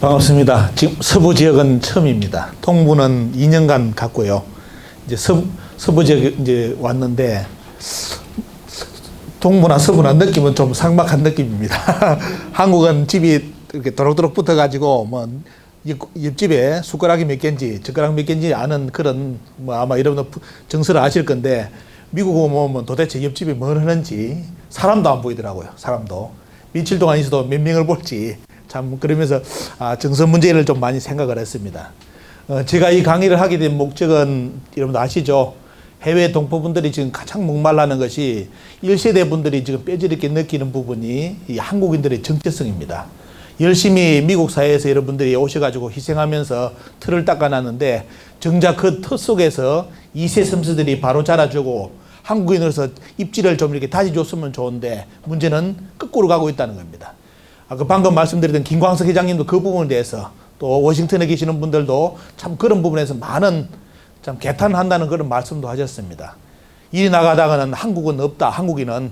반갑습니다. 지금 서부 지역은 처음입니다. 동부는 2년간 갔고요. 이제 서부 지역 이제 왔는데 동부나 서부나 느낌은 좀 삭막한 느낌입니다. 한국은 집이 이렇게 도록도록 붙어가지고 뭐 옆집에 숟가락이 몇 개인지 젓가락 몇 개인지 아는 그런 뭐 아마 여러분들 정서를 아실 건데 미국은 뭐 도대체 옆집이 뭘 하는지 사람도 안 보이더라고요. 사람도 며칠 동안 있어도 몇 명을 볼지 참 그러면서 정서 문제를 좀 많이 생각을 했습니다. 제가 이 강의를 하게 된 목적은 여러분들 아시죠? 해외 동포분들이 지금 가장 목말라는 것이 1세대 분들이 지금 뼈저리게 느끼는 부분이 이 한국인들의 정체성입니다. 열심히 미국 사회에서 여러분들이 오셔가지고 희생하면서 틀을 닦아놨는데 정작 그 틀 속에서 2세, 3세들이 바로 자라주고 한국인으로서 입지를 좀 이렇게 다져줬으면 좋은데 문제는 거꾸로 가고 있다는 겁니다. 그 방금 말씀드렸던 김광석 회장님도 그 부분에 대해서 또 워싱턴에 계시는 분들도 참 그런 부분에서 많은 참 개탄한다는 그런 말씀도 하셨습니다. 일이 나가다가는 한국은 없다. 한국인은.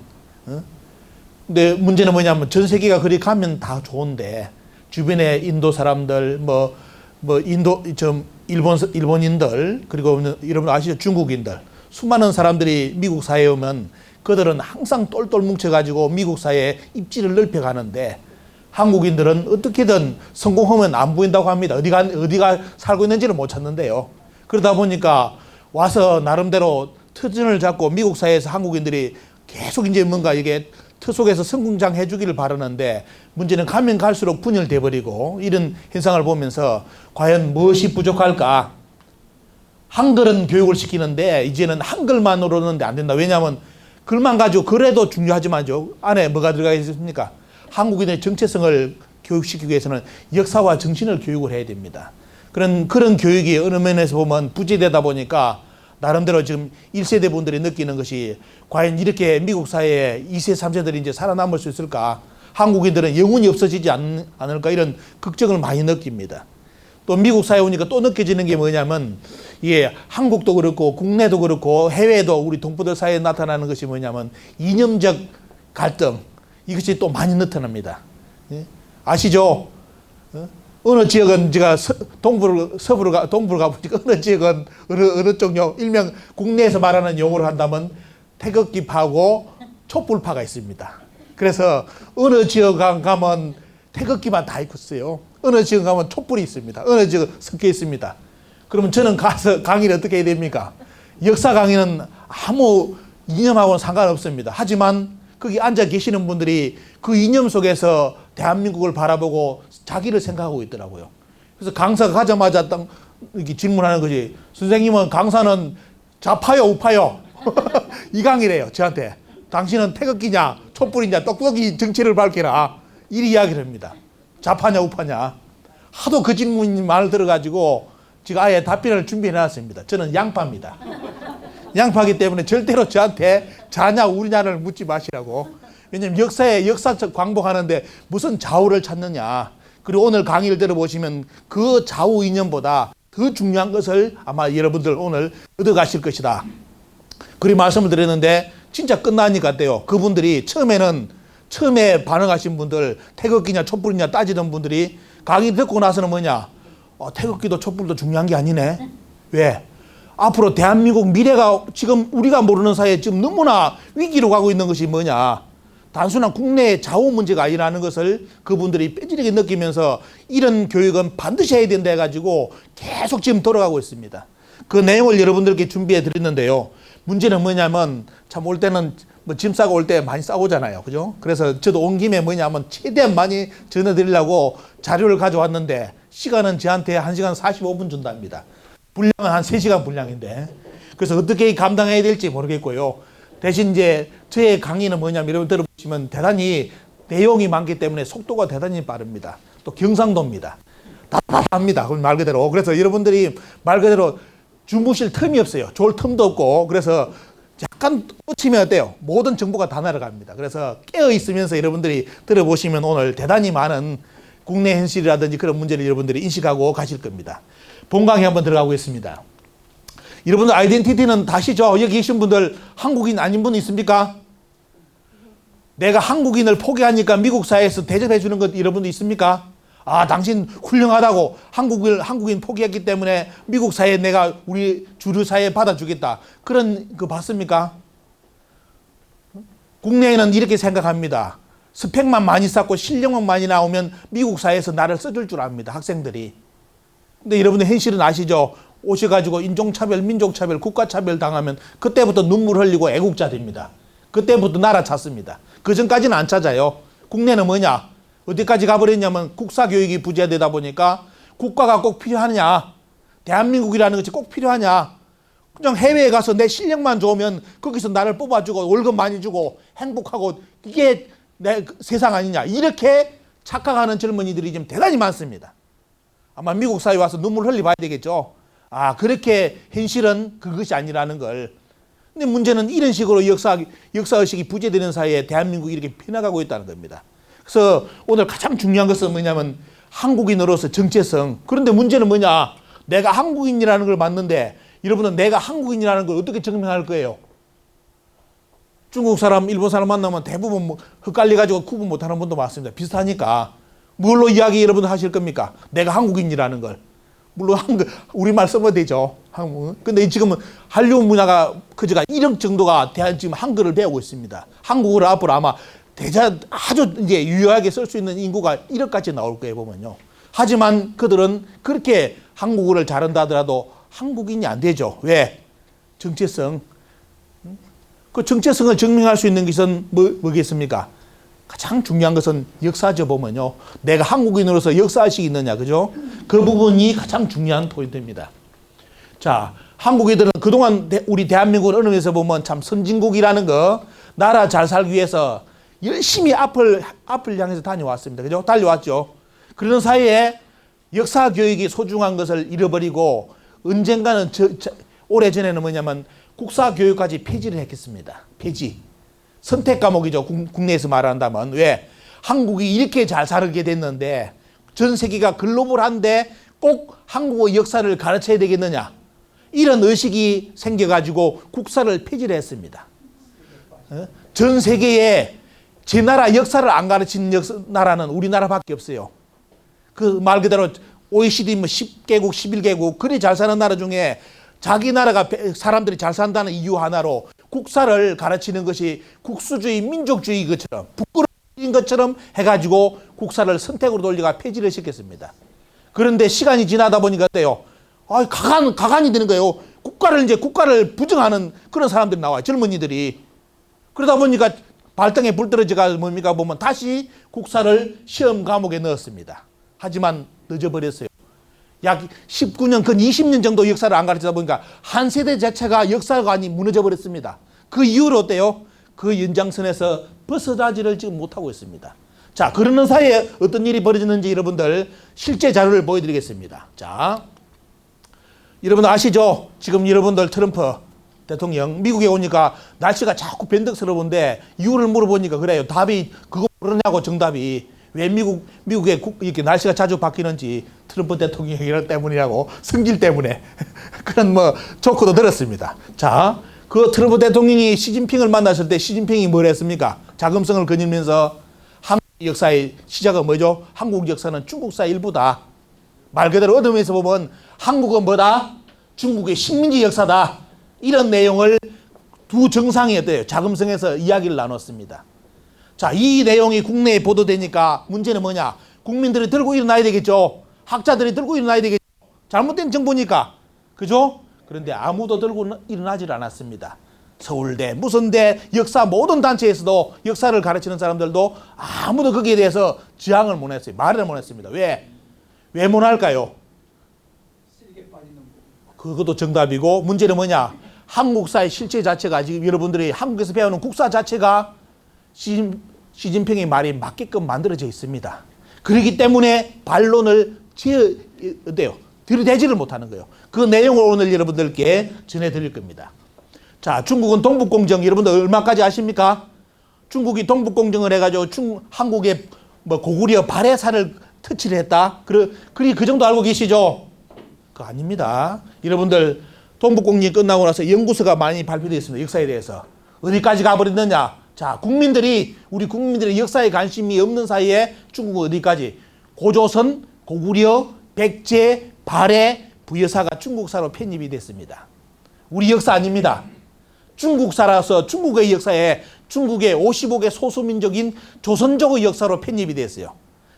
근데 문제는 뭐냐면 전 세계가 그리 가면 다 좋은데 주변에 인도 사람들 일본인들 그리고 여러분 아시죠? 중국인들 수많은 사람들이 미국 사회에 오면 그들은 항상 똘똘 뭉쳐가지고 미국 사회에 입지를 넓혀가는데 한국인들은 어떻게든 성공하면 안 보인다고 합니다. 어디가 살고 있는지를 못 찾는데요. 그러다 보니까 와서 나름대로 터전을 잡고 미국 사회에서 한국인들이 계속 이제 뭔가 이게 터 속에서 성공장 해주기를 바라는데 문제는 가면 갈수록 분열돼 버리고 이런 현상을 보면서 과연 무엇이 부족할까? 한글은 교육을 시키는데 이제는 한글만으로는 안 된다. 왜냐하면 글만 가지고 그래도 중요하지만요. 안에 뭐가 들어가 있습니까? 한국인의 정체성을 교육시키기 위해서는 역사와 정신을 교육을 해야 됩니다. 그런 교육이 어느 면에서 보면 부재되다 보니까 나름대로 지금 1세대 분들이 느끼는 것이 과연 이렇게 미국 사회에 2세, 3세들이 이제 살아남을 수 있을까? 한국인들은 영원히 없어지지 않을까? 이런 걱정을 많이 느낍니다. 또 미국 사회에 오니까 또 느껴지는 게 뭐냐면 이게 한국도 그렇고 국내도 그렇고 해외에도 우리 동포들 사이에 나타나는 것이 뭐냐면 이념적 갈등 이것이 또 많이 나타납니다. 아시죠? 어느 지역은 제가 동부를 가보니까 어느 지역은 어느 쪽요 일명 국내에서 말하는 용어로 한다면 태극기파고 촛불파가 있습니다. 그래서 어느 지역 가면 태극기만 다 입고 있어요. 어느 지역 가면 촛불이 있습니다. 어느 지역 섞여 있습니다. 그러면 저는 가서 강의를 어떻게 해야 됩니까? 역사 강의는 아무 이념하고는 상관없습니다. 하지만 거기 앉아 계시는 분들이 그 이념 속에서 대한민국을 바라보고 자기를 생각하고 있더라고요. 그래서 강사가 가자마자 딱 이렇게 질문하는 것이 선생님은 강사는 좌파요, 우파요? 이 강의래요, 저한테. 당신은 태극기냐, 촛불이냐, 똑똑히 정치를 밝혀라. 이 이야기를 합니다. 좌파냐, 우파냐. 하도 그 질문이 말을 들어가지고 제가 아예 답변을 준비해 놨습니다. 저는 양파입니다. 양파기 때문에 절대로 저한테 자냐 우냐를 묻지 마시라고. 왜냐하면 역사적 광복하는데 무슨 좌우를 찾느냐. 그리고 오늘 강의를 들어보시면 그 좌우 이념보다 더 중요한 것을 아마 여러분들 오늘 얻어가실 것이다. 그리 말씀을 드렸는데 진짜 끝나니까 어때요? 그분들이 처음에 반응하신 분들 태극기냐 촛불이냐 따지던 분들이 강의 듣고 나서는 뭐냐? 태극기도 촛불도 중요한 게 아니네. 왜? 앞으로 대한민국 미래가 지금 우리가 모르는 사이에 지금 너무나 위기로 가고 있는 것이 뭐냐. 단순한 국내의 좌우 문제가 아니라는 것을 그분들이 뼈저리게 느끼면서 이런 교육은 반드시 해야 된다 해가지고 계속 지금 돌아가고 있습니다. 그 내용을 여러분들께 준비해 드렸는데요. 문제는 뭐냐면 참 올 때는 뭐 짐 싸고 올 때 많이 싸우잖아요. 그죠? 그래서 저도 온 김에 뭐냐면 최대한 많이 전해드리려고 자료를 가져왔는데 시간은 저한테 1시간 45분 준답니다. 분량은 한 3시간 분량인데 그래서 어떻게 감당해야 될지 모르겠고요. 대신 이제 저의 강의는 뭐냐면 여러분 들어보시면 대단히 내용이 많기 때문에 속도가 대단히 빠릅니다. 또 경상도입니다. 답답합니다. 말 그대로. 그래서 여러분들이 말 그대로 주무실 틈이 없어요. 졸 틈도 없고 그래서 약간 꽂히면 어때요? 모든 정보가 다 날아갑니다. 그래서 깨어있으면서 여러분들이 들어보시면 오늘 대단히 많은 국내 현실이라든지 그런 문제를 여러분들이 인식하고 가실 겁니다. 본 강의 한번 들어가보겠습니다. 여러분들 아이덴티티는 다시죠. 여기 계신 분들 한국인 아닌 분 있습니까? 내가 한국인을 포기하니까 미국 사회에서 대접해 주는 것 여러분도 있습니까? 아, 당신 훌륭하다고 한국인 포기했기 때문에 미국 사회에 내가 우리 주류 사회에 받아주겠다. 그런 거 봤습니까? 국내에는 이렇게 생각합니다. 스펙만 많이 쌓고 실력만 많이 나오면 미국 사회에서 나를 써줄 줄 압니다. 학생들이. 근데 여러분들 현실은 아시죠? 오셔가지고 인종차별, 민족차별, 국가차별 당하면 그때부터 눈물 흘리고 애국자 됩니다. 그때부터 나라 찾습니다. 그 전까지는 안 찾아요. 국내는 뭐냐? 어디까지 가버렸냐면 국사교육이 부재되다 보니까 국가가 꼭 필요하냐? 대한민국이라는 것이 꼭 필요하냐? 그냥 해외에 가서 내 실력만 좋으면 거기서 나를 뽑아주고 월급 많이 주고 행복하고 이게 내 세상 아니냐? 이렇게 착각하는 젊은이들이 지금 대단히 많습니다. 아마 미국 사회에 와서 눈물 흘려봐야 되겠죠. 아, 그렇게 현실은 그것이 아니라는 걸. 근데 문제는 이런 식으로 역사의식이 부재되는 사이에 대한민국이 이렇게 변해가고 있다는 겁니다. 그래서 오늘 가장 중요한 것은 뭐냐면 한국인으로서 정체성. 그런데 문제는 뭐냐? 내가 한국인이라는 걸 맞는데 여러분은 내가 한국인이라는 걸 어떻게 증명할 거예요? 중국 사람, 일본 사람 만나면 대부분 뭐 헷갈려가지고 구분 못하는 분도 많습니다. 비슷하니까. 뭘로 이야기 여러분 하실 겁니까? 내가 한국인이라는 걸. 물론 우리말 쓰면 되죠. 근데 지금은 한류 문화가 그저가 1억 정도가 지금 한글을 배우고 있습니다. 한국어를 앞으로 아마 아주 이제 유효하게 쓸 수 있는 인구가 1억까지 나올 거예요, 보면요. 하지만 그들은 그렇게 한국어를 잘한다 하더라도 한국인이 안 되죠. 왜? 정체성. 그 정체성을 증명할 수 있는 것은 뭐겠습니까? 가장 중요한 것은 역사죠, 보면요. 내가 한국인으로서 역사의식이 있느냐, 그죠? 그 부분이 가장 중요한 포인트입니다. 자, 한국인들은 그동안 우리 대한민국을 어느 면에서 보면 참 선진국이라는 거, 나라 잘 살기 위해서 열심히 앞을 향해서 다녀왔습니다. 그죠? 달려왔죠. 그런 사이에 역사 교육이 소중한 것을 잃어버리고 언젠가는 오래전에는 뭐냐면 국사 교육까지 폐지를 했겠습니다. 폐지. 선택 과목이죠. 국내에서 말한다면. 왜? 한국이 이렇게 잘 살게 됐는데 전 세계가 글로벌한데 꼭 한국의 역사를 가르쳐야 되겠느냐. 이런 의식이 생겨가지고 국사를 폐지를 했습니다. 전 세계에 제 나라 역사를 안 가르치는 나라는 우리나라밖에 없어요. 그 말 그대로 OECD 뭐 10개국, 11개국 그리 잘 사는 나라 중에 자기 나라가 사람들이 잘 산다는 이유 하나로 국사를 가르치는 것이 국수주의, 민족주의 것처럼 부끄러운 것처럼 해가지고 국사를 선택으로 돌려가 폐지를 시켰습니다. 그런데 시간이 지나다 보니까 어때요? 아, 가관이 되는 거예요. 국가를 부정하는 그런 사람들이 나와요. 젊은이들이. 그러다 보니까 발등에 불 떨어져가 뭡니까 보면 다시 국사를 시험 과목에 넣었습니다. 하지만 늦어버렸어요. 약 19년, 근 20년 정도 역사를 안 가르치다 보니까 한 세대 자체가 역사관이 무너져 버렸습니다. 그 이후로 어때요? 그 연장선에서 벗어나지를 지금 못하고 있습니다. 자, 그러는 사이에 어떤 일이 벌어졌는지 여러분들 실제 자료를 보여드리겠습니다. 자, 여러분 아시죠? 지금 여러분들 트럼프 대통령 미국에 오니까 날씨가 자꾸 변덕스러운데 이유를 물어보니까 그래요. 답이 그거 모르냐고 정답이. 왜 미국에 이렇게 날씨가 자주 바뀌는지 트럼프 대통령이기 때문이라고 성질 때문에 그런 뭐 조크도 들었습니다. 자, 그 트럼프 대통령이 시진핑을 만났을 때 시진핑이 뭘 했습니까? 자금성을 거닐면서 한국 역사의 시작은 뭐죠? 한국 역사는 중국사의 일부다. 말 그대로 얻으면서 보면 한국은 뭐다? 중국의 식민지 역사다. 이런 내용을 두 정상이 어때요? 자금성에서 이야기를 나눴습니다. 자, 이 내용이 국내에 보도되니까 문제는 뭐냐? 국민들이 들고 일어나야 되겠죠. 학자들이 들고 일어나야 되겠죠. 잘못된 정보니까. 그죠? 그런데 아무도 들고 일어나질 않았습니다. 서울대, 무슨 대, 역사 모든 단체에서도 역사를 가르치는 사람들도 아무도 거기에 대해서 저항을 못 했어요. 말을 못 했습니다. 왜? 왜 못 할까요? 그것도 정답이고 문제는 뭐냐? 한국사의 실체 자체가 지금 여러분들이 한국에서 배우는 국사 자체가 시진핑의 말이 맞게끔 만들어져 있습니다. 그렇기 때문에 반론을 들이대지를 못하는 거예요. 그 내용을 오늘 여러분들께 전해드릴 겁니다. 자, 중국은 동북공정 여러분들 얼마까지 아십니까? 중국이 동북공정을 해가지고 한국의 뭐 고구려 발해사를 터치를 했다. 그 정도 알고 계시죠? 그거 아닙니다. 여러분들 동북공정이 끝나고 나서 연구서가 많이 발표되어 있습니다. 역사에 대해서. 어디까지 가버렸느냐? 자, 우리 국민들이 역사에 관심이 없는 사이에 중국은 어디까지? 고조선, 고구려, 백제, 발해, 부여사가 중국사로 편입이 됐습니다. 우리 역사 아닙니다. 중국사라서 중국의 역사에 중국의 55개 소수민족인 조선족의 역사로 편입이 됐어요.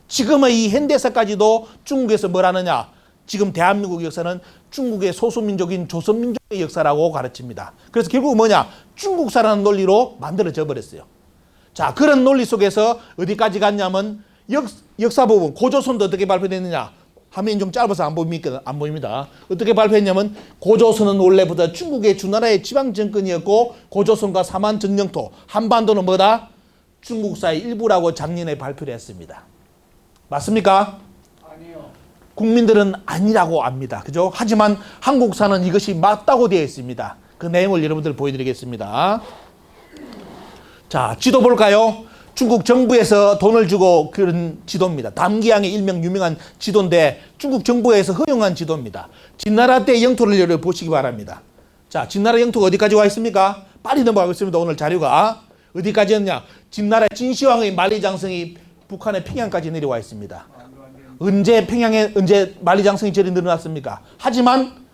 지금의 이 현대사까지도 중국에서 뭘 하느냐? 지금 대한민국 역사는 중국의 소수민족인 조선민족의 역사라고 가르칩니다. 그래서 결국 뭐냐? 중국사라는 논리로 만들어져 버렸어요. 자, 그런 논리 속에서 어디까지 갔냐면 역사 부분, 고조선도 어떻게 발표됐느냐? 화면이 좀 짧아서 안 보입니다. 어떻게 발표했냐면 고조선은 원래부터 중국의 주나라의 지방정권이었고 고조선과 삼한 전 영토, 한반도는 뭐다? 중국사의 일부라고 작년에 발표를 했습니다. 맞습니까? 아니요. 국민들은 아니라고 압니다. 그죠? 하지만 한국사는 이것이 맞다고 되어 있습니다. 그 내용을 여러분들 보여드리겠습니다. 자, 지도 볼까요? 중국 정부에서 돈을 주고 그런 지도입니다. 담기양의 일명 유명한 지도인데 중국 정부에서 허용한 지도입니다. 진나라 때 영토를 여러분 보시기 바랍니다. 자, 진나라 영토가 어디까지 와 있습니까? 빨리 넘어가겠습니다. 오늘 자료가 어디까지였냐? 진나라 진시황의 만리장성이 북한의 평양까지 내려와 있습니다. 언제 만리장성이 저리 늘어났습니까? 하지만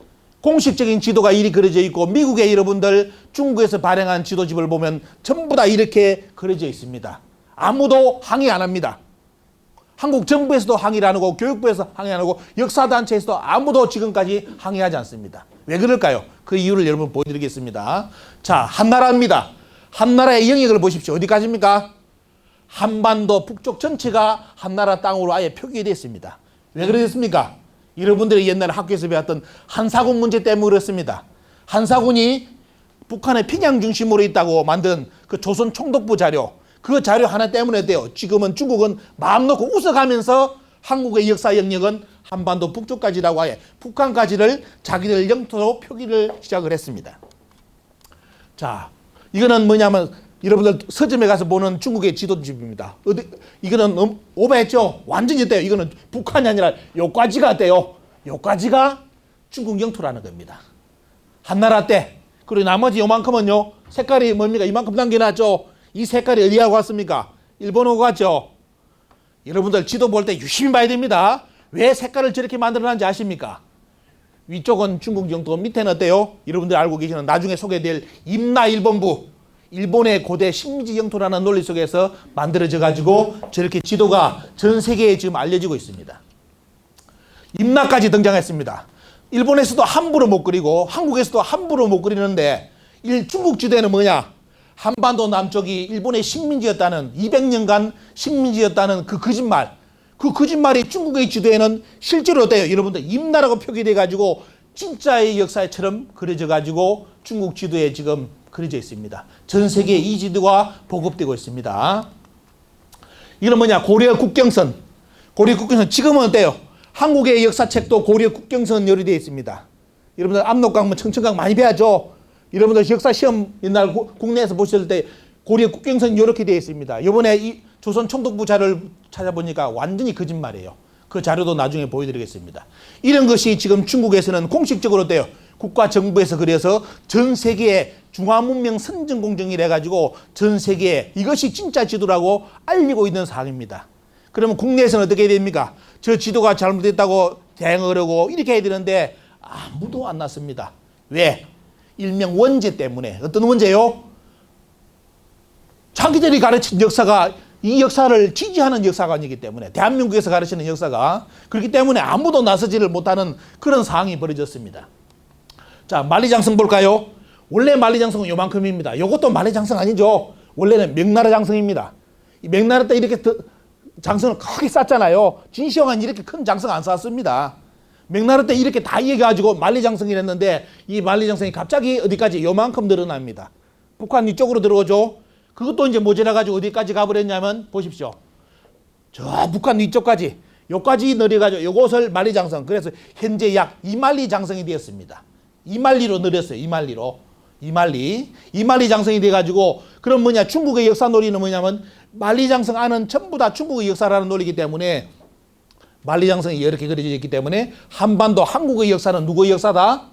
공식적인 지도가 이리 그려져 있고 미국의 여러분들 중국에서 발행한 지도집을 보면 전부 다 이렇게 그려져 있습니다. 아무도 항의 안 합니다. 한국 정부에서도 항의를 안 하고 교육부에서 항의 안 하고 역사단체에서도 아무도 지금까지 항의하지 않습니다. 왜 그럴까요? 그 이유를 여러분 보여드리겠습니다. 자, 한나라입니다. 한나라의 영역을 보십시오. 어디까지입니까? 한반도 북쪽 전체가 한나라 땅으로 아예 표기됐습니다. 왜 그랬습니까? 여러분들이 옛날에 학교에서 배웠던 한사군 문제 때문에 그렇습니다. 한사군이 북한의 평양 중심으로 있다고 만든 그 조선 총독부 자료, 그 자료 하나 때문에 돼요. 지금은 중국은 마음 놓고 웃어가면서 한국의 역사 영역은 한반도 북쪽까지라고 하여 북한까지를 자기들 영토로 표기를 시작을 했습니다. 자, 이거는 뭐냐면 여러분들 서점에 가서 보는 중국의 지도집입니다. 이거는 오버했죠? 완전히 어때요? 이거는 북한이 아니라 요까지가 어때요? 요까지가 중국 영토라는 겁니다. 한나라 때. 그리고 나머지 요만큼은요. 색깔이 뭡니까? 이만큼 남겨놨죠? 이 색깔이 어디하고 왔습니까? 일본하고 갔죠? 여러분들 지도 볼 때 유심히 봐야 됩니다. 왜 색깔을 저렇게 만들어놨는지 아십니까? 위쪽은 중국 영토, 밑에는 어때요? 여러분들 알고 계시는 나중에 소개될 임나일본부, 일본의 고대 식민지 영토라는 논리 속에서 만들어져 가지고 저렇게 지도가 전 세계에 지금 알려지고 있습니다. 임나까지 등장했습니다. 일본에서도 함부로 못 그리고 한국에서도 함부로 못 그리는데 중국 지도에는 뭐냐? 한반도 남쪽이 일본의 식민지였다는 200년간 식민지였다는 그 거짓말. 그 거짓말이 중국의 지도에는 실제로 어때요? 여러분들 임나라고 표기돼 가지고 진짜의 역사처럼 그려져 가지고 중국 지도에 지금 그려져 있습니다. 전 세계에 이 지도가 보급되고 있습니다. 이건 뭐냐? 고려 국경선. 고려 국경선. 지금은 어때요? 한국의 역사책도 고려 국경선 열이 되어 있습니다. 여러분들 압록강, 청천강 많이 배웠죠? 여러분들 역사 시험 옛날 국내에서 보실 때 고려 국경선 이렇게 되어 있습니다. 이번에 이 조선 총독부 자료를 찾아보니까 완전히 거짓말이에요. 그 자료도 나중에 보여드리겠습니다. 이런 것이 지금 중국에서는 공식적으로 돼요. 국가 정부에서 그래서 전 세계에 중화문명 선정공정이라 해가지고 전 세계에 이것이 진짜 지도라고 알리고 있는 사항입니다. 그러면 국내에서는 어떻게 됩니까? 저 지도가 잘못됐다고 대응을 하고 이렇게 해야 되는데 아무도 안 났습니다. 왜? 일명 원죄 때문에. 어떤 원죄요? 자기들이 가르친 역사가 이 역사를 지지하는 역사가 아니기 때문에 대한민국에서 가르치는 역사가 그렇기 때문에 아무도 나서지를 못하는 그런 상황이 벌어졌습니다. 자, 만리장성 볼까요? 원래 만리장성은 요만큼입니다. 이것도 만리장성 아니죠. 원래는 명나라 장성입니다. 이 명나라 때 이렇게 장성을 크게 쌓잖아요. 진시황은 이렇게 큰 장성 안 쌓았습니다. 명나라 때 이렇게 다 이겨가지고 만리장성이랬는데 이 만리장성이 갑자기 어디까지 요만큼 늘어납니다. 북한 이쪽으로 들어오죠. 그것도 이제 모자라가지고 어디까지 가버렸냐면 보십시오. 저 북한 이쪽까지 요까지 내려가지고 요것을 만리장성. 그래서 현재 약 2만리 장성이 되었습니다. 2만리로 늘었어요. 2만리 장성이 돼가지고 그럼 뭐냐? 중국의 역사 논리는 뭐냐면 만리장성 안은 전부 다 중국의 역사라는 논리이기 때문에 만리장성이 이렇게 그려져 있기 때문에 한반도 한국의 역사는 누구의 역사다?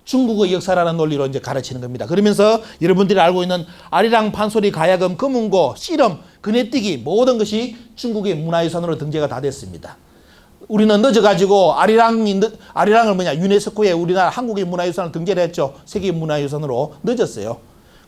중국의 역사라는 논리로 이제 가르치는 겁니다. 그러면서 여러분들이 알고 있는 아리랑 판소리 가야금 금운고 씨름 그네뛰기 모든 것이 중국의 문화유산으로 등재가 다 됐습니다. 우리는 늦어가지고 아리랑을 유네스코에 우리나라 한국의 문화유산을 등재를 했죠. 세계 문화유산으로 늦었어요.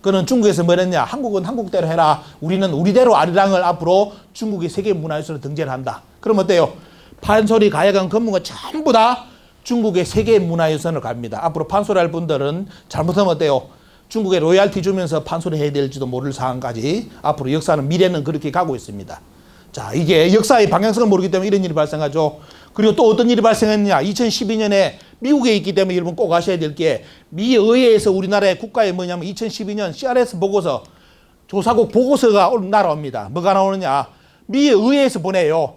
그는 중국에서 뭐랬냐? 한국은 한국대로 해라. 우리는 우리대로 아리랑을 앞으로 중국의 세계 문화유산으로 등재를 한다. 그럼 어때요? 판소리, 가야금, 건문가 전부 다 중국의 세계 문화유산을 갑니다. 앞으로 판소리 할 분들은 잘못하면 어때요? 중국에 로얄티 주면서 판소리 해야 될지도 모를 상황까지 앞으로 역사는 미래는 그렇게 가고 있습니다. 자, 이게 역사의 방향성을 모르기 때문에 이런 일이 발생하죠. 그리고 또 어떤 일이 발생했냐? 2012년에 미국에 있기 때문에 여러분 꼭 아셔야 될 게 미 의회에서 우리나라의 국가에 뭐냐면 2012년 CRS 보고서 조사국 보고서가 날아옵니다. 뭐가 나오느냐? 미 의회에서 보내요.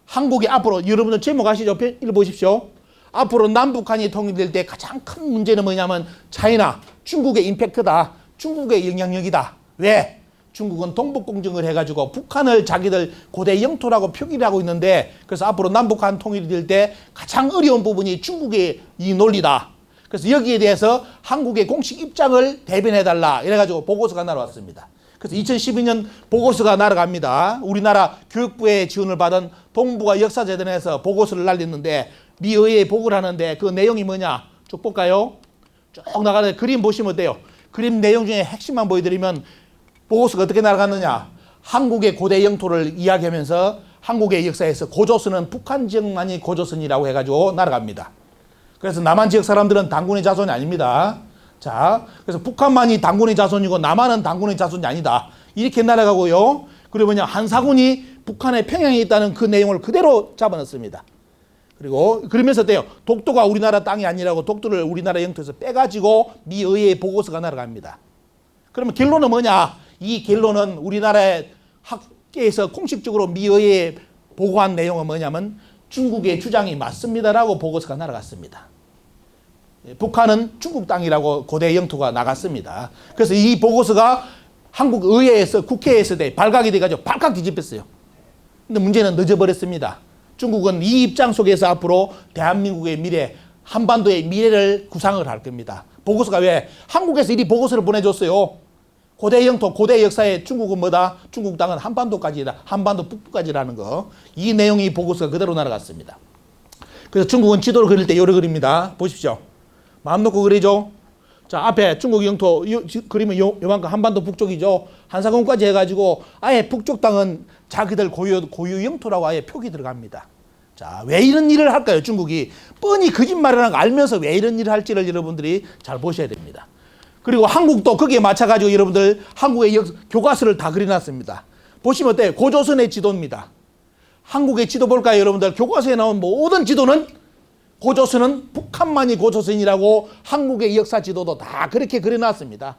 한국이 앞으로 여러분들 제목 아시죠? 읽어보십시오. 앞으로 남북한이 통일될 때 가장 큰 문제는 뭐냐면 차이나 중국의 임팩트다. 중국의 영향력이다. 왜? 중국은 동북공정을 해가지고 북한을 자기들 고대 영토라고 표기를 하고 있는데 그래서 앞으로 남북한 통일이 될 때 가장 어려운 부분이 중국의 이 논리다. 그래서 여기에 대해서 한국의 공식 입장을 대변해달라. 이래가지고 보고서가 날아왔습니다. 그래서 2012년 보고서가 날아갑니다. 우리나라 교육부의 지원을 받은 동북아 역사재단에서 보고서를 날렸는데 미 의회에 보고를 하는데 그 내용이 뭐냐? 쭉 볼까요? 쭉 나가는데 그림 보시면 어때요? 그림 내용 중에 핵심만 보여드리면 보고서가 어떻게 날아갔느냐? 한국의 고대 영토를 이야기하면서 한국의 역사에서 고조선은 북한 지역만이 고조선이라고 해가지고 날아갑니다. 그래서 남한 지역 사람들은 당군의 자손이 아닙니다. 자, 그래서 북한만이 당군의 자손이고 남한은 당군의 자손이 아니다. 이렇게 날아가고요. 그리고 뭐냐? 한사군이 북한의 평양에 있다는 그 내용을 그대로 잡아넣습니다. 그리고 그러면서 어때요? 독도가 우리나라 땅이 아니라고 독도를 우리나라 영토에서 빼가지고 미 의회의 보고서가 날아갑니다. 그러면 결론은 뭐냐? 이 결론은 우리나라의 학계에서 공식적으로 미 의회에 보고한 내용은 뭐냐면 중국의 주장이 맞습니다라고 보고서가 날아갔습니다. 북한은 중국 땅이라고 고대 영토가 나갔습니다. 그래서 이 보고서가 한국 의회에서 국회에서 발각이 돼가지고 발칵 뒤집혔어요. 근데 문제는 늦어버렸습니다. 중국은 이 입장 속에서 앞으로 대한민국의 미래, 한반도의 미래를 구상을 할 겁니다. 보고서가 왜? 한국에서 이 보고서를 보내줬어요. 고대 영토, 고대 역사에 중국은 뭐다? 중국 땅은 한반도까지다. 한반도 북부까지라는 거. 이 내용이 보고서가 그대로 날아갔습니다. 그래서 중국은 지도를 그릴 때 요래 그립니다. 보십시오. 마음 놓고 그리죠. 자, 앞에 중국 영토 그리면 요만큼 한반도 북쪽이죠. 한사공까지 해가지고 아예 북쪽 땅은 자기들 고유 영토라고 아예 표기 들어갑니다. 자, 왜 이런 일을 할까요? 중국이 뻔히 거짓말이라는 거 알면서 왜 이런 일을 할지를 여러분들이 잘 보셔야 됩니다. 그리고 한국도 거기에 맞춰가지고 여러분들 한국의 교과서를 다 그려놨습니다. 보시면 어때요? 고조선의 지도입니다. 한국의 지도 볼까요? 여러분들 교과서에 나온 모든 지도는 고조선은 북한만이 고조선이라고 한국의 역사 지도도 다 그렇게 그려놨습니다.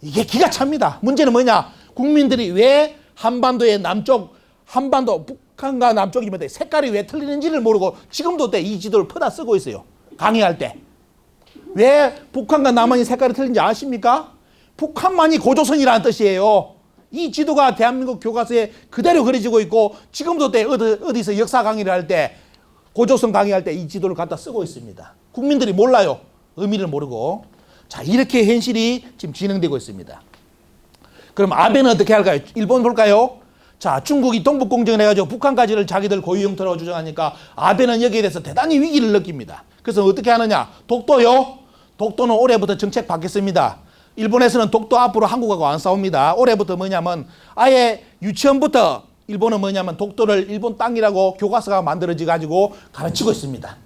이게 기가 찹니다. 문제는 뭐냐? 국민들이 왜 한반도의 남쪽, 한반도 북한과 남쪽이 뭐 색깔이 왜 틀리는지를 모르고 지금도 이 지도를 퍼다 쓰고 있어요. 강의할 때. 왜 북한과 남한이 색깔이 틀린지 아십니까? 북한만이 고조선이라는 뜻이에요. 이 지도가 대한민국 교과서에 그대로 그려지고 있고 지금도 어디서 역사 강의를 할 때 고조선 강의할 때 이 지도를 갖다 쓰고 있습니다. 국민들이 몰라요. 의미를 모르고. 자, 이렇게 현실이 지금 진행되고 있습니다. 그럼 아베는 어떻게 할까요? 일본 볼까요? 자, 중국이 동북공정을 해가지고 북한까지를 자기들 고유 영토라고 주장하니까 아베는 여기에 대해서 대단히 위기를 느낍니다. 그래서 어떻게 하느냐? 독도요? 독도는 올해부터 정책 바뀌었습니다. 일본에서는 독도 앞으로 한국하고 안 싸웁니다. 올해부터 뭐냐면 아예 유치원부터 일본은 뭐냐면 독도를 일본 땅이라고 교과서가 만들어져 가지고 가르치고 있습니다.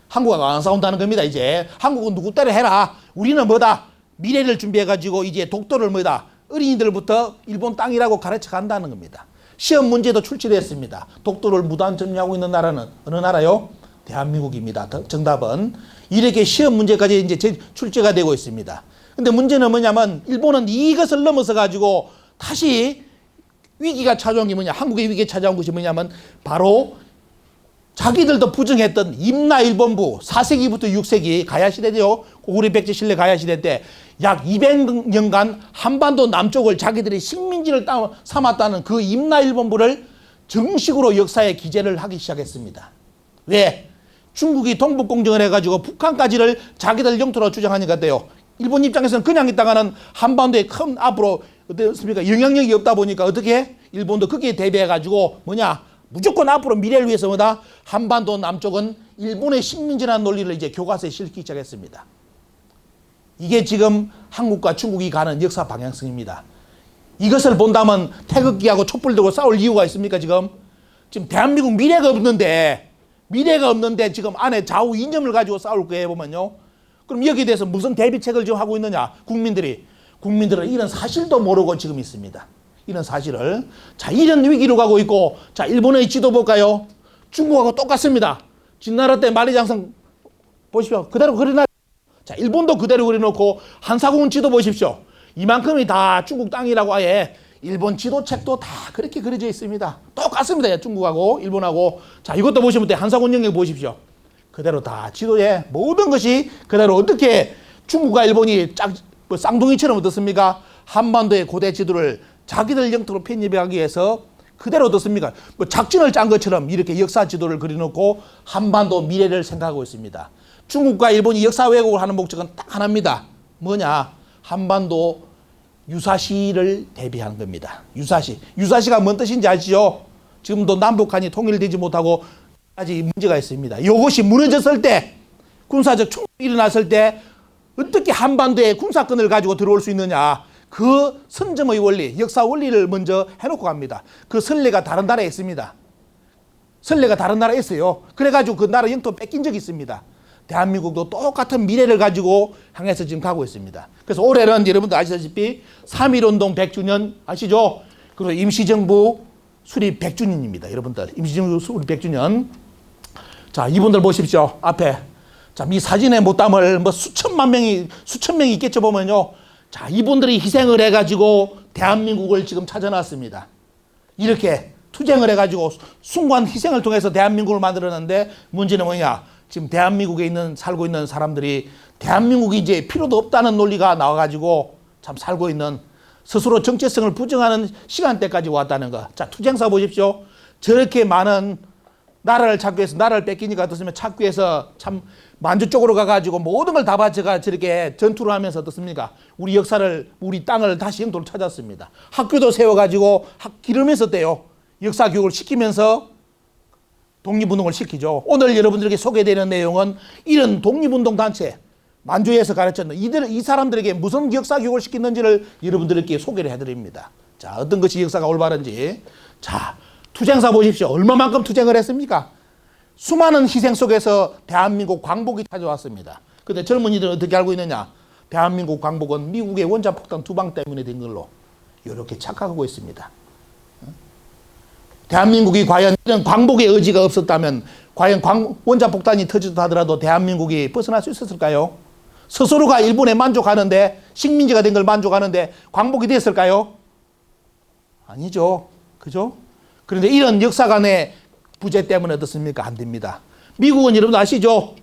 한국하고 안 싸운다는 겁니다. 이제 한국은 누구 때려 해라. 우리는 뭐다? 미래를 준비해 가지고 이제 독도를 뭐다? 어린이들부터 일본 땅이라고 가르쳐 간다는 겁니다. 시험 문제도 출제됐습니다. 독도를 무단 점유하고 있는 나라는 어느 나라요? 대한민국입니다. 정답은 이렇게 시험 문제까지 이제 출제가 되고 있습니다. 근데 문제는 뭐냐면 일본은 이것을 넘어서 가지고 다시 위기가 찾아온 게 뭐냐? 한국의 위기가 찾아온 것이 뭐냐면 바로 자기들도 부정했던 임나일본부 4세기부터 6세기 가야시대죠. 고구려 백제 신라 가야시대 때 약 200년간 한반도 남쪽을 자기들이 식민지를 삼았다는 그 임나일본부를 정식으로 역사에 기재를 하기 시작했습니다. 왜? 중국이 동북공정을 해가지고 북한까지를 자기들 영토로 주장하니까 돼요. 일본 입장에서는 그냥 있다가는 한반도에 큰 앞으로 어떻습니까? 영향력이 없다 보니까 어떻게 일본도 거기에 대비해 가지고 뭐냐 무조건 앞으로 미래를 위해서 뭐다 한반도 남쪽은 일본의 식민지라는 논리를 이제 교과서에 실기 시작했습니다. 이게 지금 한국과 중국이 가는 역사 방향성입니다. 이것을 본다면 태극기하고 촛불 들고 싸울 이유가 있습니까? 지금 대한민국 미래가 없는데 지금 안에 좌우 이념을 가지고 싸울 거예요 보면요. 그럼 여기에 대해서 무슨 대비책을 지금 하고 있느냐? 국민들은 이런 사실도 모르고 지금 있습니다. 이런 사실을. 자, 이런 위기로 가고 있고, 자, 일본의 지도 볼까요? 중국하고 똑같습니다. 진나라 때 만리장성 보십시오. 그대로 그려놔. 자, 일본도 그대로 그려놓고, 한사군 지도 보십시오. 이만큼이 다 중국 땅이라고 아예 일본 지도책도 다 그렇게 그려져 있습니다. 똑같습니다. 중국하고 일본하고. 자, 이것도 보시면 돼. 한사군 영역 보십시오. 그대로 다 지도에 모든 것이 그대로 어떻게 중국과 일본이 쌍둥이처럼 어떻습니까? 한반도의 고대 지도를 자기들 영토로 편입하기 위해서 그대로 어떻습니까? 작전을 짠 것처럼 이렇게 역사 지도를 그려놓고 한반도 미래를 생각하고 있습니다. 중국과 일본이 역사 왜곡을 하는 목적은 딱 하나입니다. 뭐냐? 한반도 유사시를 대비하는 겁니다. 유사시가 뭔 뜻인지 아시죠? 지금도 남북한이 통일되지 못하고 아직 문제가 있습니다. 이것이 무너졌을 때, 군사적 충돌이 일어났을 때 어떻게 한반도에 군사권을 가지고 들어올 수 있느냐. 그 선점의 원리, 역사 원리를 먼저 해놓고 갑니다. 그 선례가 다른 나라에 있습니다. 선례가 다른 나라에 있어요. 그래가지고 그 나라 영토 뺏긴 적이 있습니다. 대한민국도 똑같은 미래를 가지고 향해서 지금 가고 있습니다. 그래서 올해는 여러분들 아시다시피 3.1운동 100주년 아시죠? 그리고 임시정부 수립 100주년입니다. 여러분들 임시정부 수립 100주년. 자, 이분들 보십시오. 앞에. 자, 이 사진에 못 담을 수천 명이 있겠죠 보면요. 자, 이분들이 희생을 해가지고 대한민국을 지금 찾아놨습니다. 이렇게 투쟁을 해가지고 숭고한 희생을 통해서 대한민국을 만들었는데 문제는 뭐냐? 지금 대한민국에 살고 있는 사람들이 대한민국이 이제 필요도 없다는 논리가 나와가지고 참 살고 있는 스스로 정체성을 부정하는 시간대까지 왔다는 거. 자, 투쟁사 보십시오. 저렇게 많은 나라를 찾기 위해서, 나라를 뺏기니까 어떻습니까? 찾기 위해서 참 만주 쪽으로 가가지고 모든 걸 다 바쳐가 저렇게 전투를 하면서 어떻습니까? 우리 역사를, 우리 땅을 다시 영토를 찾았습니다. 학교도 세워가지고 기르면서 때요. 역사 교육을 시키면서 독립운동을 시키죠. 오늘 여러분들에게 소개되는 내용은 이런 독립운동 단체, 만주에서 가르쳤는 이 사람들에게 무슨 역사 교육을 시켰는지를 여러분들에게 소개를 해드립니다. 자, 어떤 것이 역사가 올바른지. 자, 투쟁사 보십시오. 얼마만큼 투쟁을 했습니까? 수많은 희생 속에서 대한민국 광복이 찾아왔습니다. 근데 젊은이들은 어떻게 알고 있느냐? 대한민국 광복은 미국의 원자폭탄 2방 때문에 된 걸로 이렇게 착각하고 있습니다. 대한민국이 과연 이런 광복의 의지가 없었다면 과연 원자폭탄이 터지다 하더라도 대한민국이 벗어날 수 있었을까요? 스스로가 일본에 만족하는데, 식민지가 된 걸 만족하는데 광복이 됐을까요? 아니죠. 그죠? 그런데 이런 역사관의 부재 때문에 어떻습니까? 안 됩니다. 미국은 여러분 아시죠?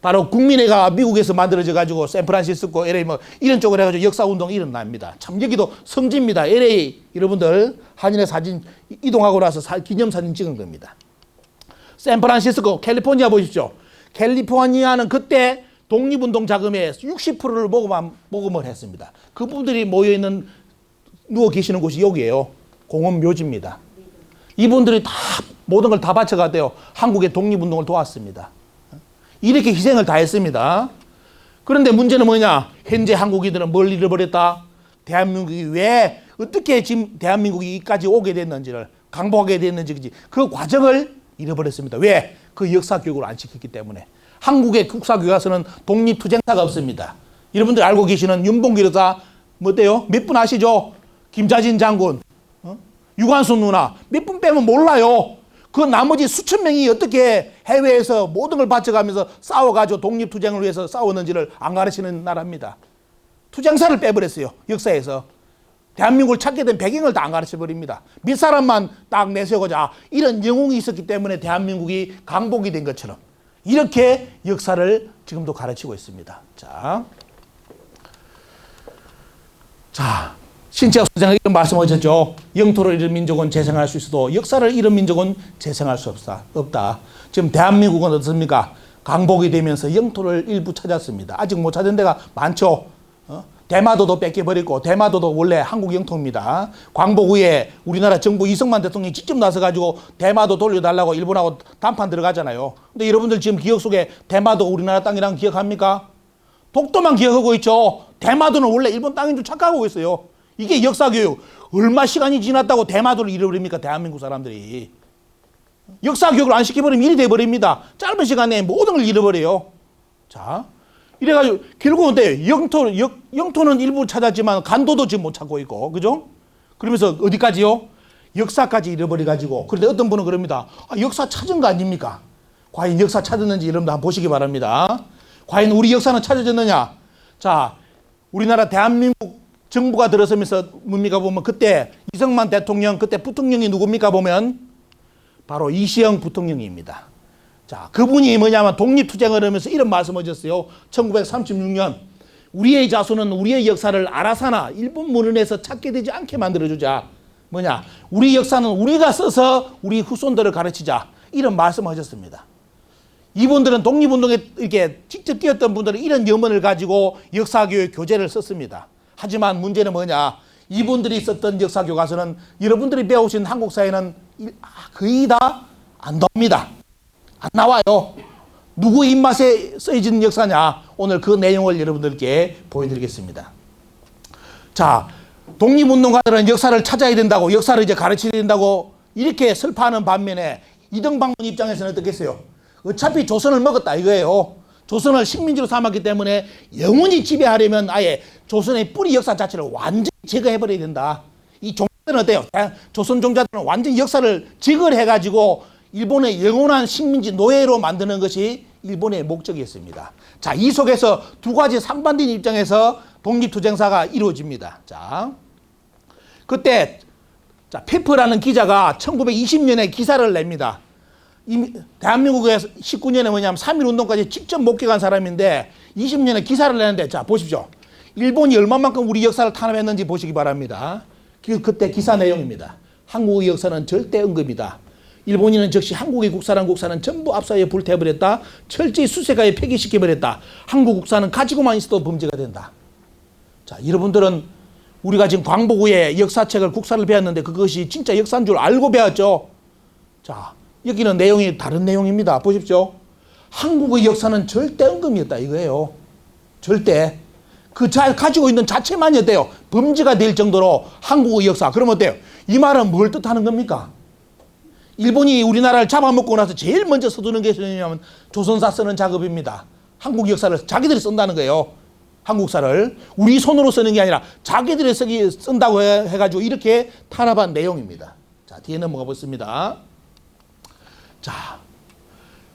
바로 국민회가 미국에서 만들어져 가지고 샌프란시스코, LA 이런 쪽으로 해가지고 역사운동이 일어납니다. 참 여기도 성지입니다. LA 여러분들 한인의 사진 이동하고 나서 기념사진 찍은 겁니다. 샌프란시스코, 캘리포니아 보십시오. 캘리포니아는 그때 독립운동 자금의 60%를 모금을 했습니다. 그분들이 모여있는 누워 계시는 곳이 여기예요. 공원 묘지입니다. 이분들이 다 모든 걸 다 바쳐가대요. 한국의 독립운동을 도왔습니다. 이렇게 희생을 다 했습니다. 그런데 문제는 뭐냐? 현재 한국인들은 뭘 잃어버렸다? 대한민국이 왜 어떻게 지금 대한민국이 여기까지 오게 됐는지를, 강복하게 됐는지 그 과정을 잃어버렸습니다. 왜? 그 역사 교육을 안 시켰기 때문에. 한국의 국사 교과서는 독립투쟁사가 없습니다. 여러분들 알고 계시는 윤봉길 여사 뭐대요? 몇 분 아시죠? 김자진 장군, 유관순 누나 몇 분 빼면 몰라요. 그 나머지 수천 명이 어떻게 해외에서 모든 걸 바쳐가면서 싸워가지고 독립투쟁을 위해서 싸웠는지를 안 가르치는 나라입니다. 투쟁사를 빼버렸어요. 역사에서. 대한민국을 찾게 된 배경을 다 안 가르쳐버립니다. 몇 사람만 딱 내세우고자 이런 영웅이 있었기 때문에 대한민국이 강복이 된 것처럼 이렇게 역사를 지금도 가르치고 있습니다. 자, 신채학 선생이 이런 말씀하셨죠. 영토를 잃은 민족은 재생할 수 있어도 역사를 잃은 민족은 재생할 수 없다. 지금 대한민국은 어떻습니까? 강복이 되면서 영토를 일부 찾았습니다. 아직 못 찾은 데가 많죠. 대마도도 뺏겨버렸고, 대마도도 원래 한국 영토입니다. 광복 후에 우리나라 정부 이승만 대통령이 직접 나서가지고 대마도 돌려달라고 일본하고談判 들어가잖아요. 근데 여러분들 지금 기억 속에 대마도 우리나라 땅이랑 기억합니까? 독도만 기억하고 있죠. 대마도는 원래 일본 땅인 줄 착각하고 있어요. 이게 역사교육. 얼마 시간이 지났다고 대마도를 잃어버립니까? 대한민국 사람들이. 역사교육을 안 시켜버리면 일이 돼버립니다. 짧은 시간에 모든 걸 잃어버려요. 자, 이래가지고 결국은 영토는 일부 찾았지만 간도도 지금 못 찾고 있고, 그죠? 그러면서 어디까지요? 역사까지 잃어버려가지고. 그런데 어떤 분은 그럽니다. 역사 찾은 거 아닙니까? 과연 역사 찾았는지 여러분들 한번 보시기 바랍니다. 과연 우리 역사는 찾아졌느냐? 자, 우리나라 대한민국 정부가 들어서면서 뭡니까 보면 그때 이승만 대통령, 그때 부통령이 누굽니까 보면 바로 이시영 부통령입니다. 자, 그분이 뭐냐면 독립투쟁을 하면서 이런 말씀을 하셨어요. 1936년 우리의 자손은 우리의 역사를 아라사나 일본 문헌에서 찾게 되지 않게 만들어주자. 뭐냐? 우리 역사는 우리가 써서 우리 후손들을 가르치자. 이런 말씀을 하셨습니다. 이분들은 독립운동에 이렇게 직접 뛰었던 분들은 이런 염원을 가지고 역사교육 교재를 썼습니다. 하지만 문제는 뭐냐? 이분들이 썼던 역사교과서는 여러분들이 배우신 한국사회는 거의 다 안 나옵니다. 안 나와요. 누구 입맛에 쓰여진 역사냐? 오늘 그 내용을 여러분들께 보여드리겠습니다. 자, 독립운동가들은 역사를 찾아야 된다고, 역사를 이제 가르쳐야 된다고 이렇게 설파하는 반면에 이등방문 입장에서는 어떻겠어요? 어차피 조선을 먹었다 이거예요. 조선을 식민지로 삼았기 때문에 영원히 지배하려면 아예 조선의 뿌리 역사 자체를 완전히 제거해버려야 된다. 이 종자들은 어때요? 조선 종자들은 완전히 역사를 제거를 해가지고 일본의 영원한 식민지 노예로 만드는 것이 일본의 목적이었습니다. 자, 이 속에서 두 가지 상반된 입장에서 독립투쟁사가 이루어집니다. 자, 그때 페프라는 기자가 1920년에 기사를 냅니다. 대한민국에 19년에 뭐냐면 3.1운동까지 직접 목격한 사람인데 20년에 기사를 내는데, 자, 보십시오. 일본이 얼마만큼 우리 역사를 탄압했는지 보시기 바랍니다. 그때 기사 내용입니다. 한국의 역사는 절대 언급이다. 일본인은 즉시 한국의 국사는 전부 압사해 불태워버렸다. 철저히 수색하여 폐기시켜버렸다. 한국 국사는 가지고만 있어도 범죄가 된다. 자, 여러분들은 우리가 지금 광복 후에 역사책을 국사를 배웠는데 그것이 진짜 역사인 줄 알고 배웠죠. 자, 여기는 내용이 다른 내용입니다. 보십시오. 한국의 역사는 절대 언급이었다 이거예요. 절대. 가지고 있는 자체만이 어때요? 범죄가 될 정도로 한국의 역사. 그러면 어때요? 이 말은 뭘 뜻하는 겁니까? 일본이 우리나라를 잡아먹고 나서 제일 먼저 서두는 게 뭐냐면 조선사 쓰는 작업입니다. 한국 역사를 자기들이 쓴다는 거예요. 한국사를. 우리 손으로 쓰는 게 아니라 자기들이 쓴다고 해가지고 이렇게 탄압한 내용입니다. 자, 뒤에 넘어가 보겠습니다. 자,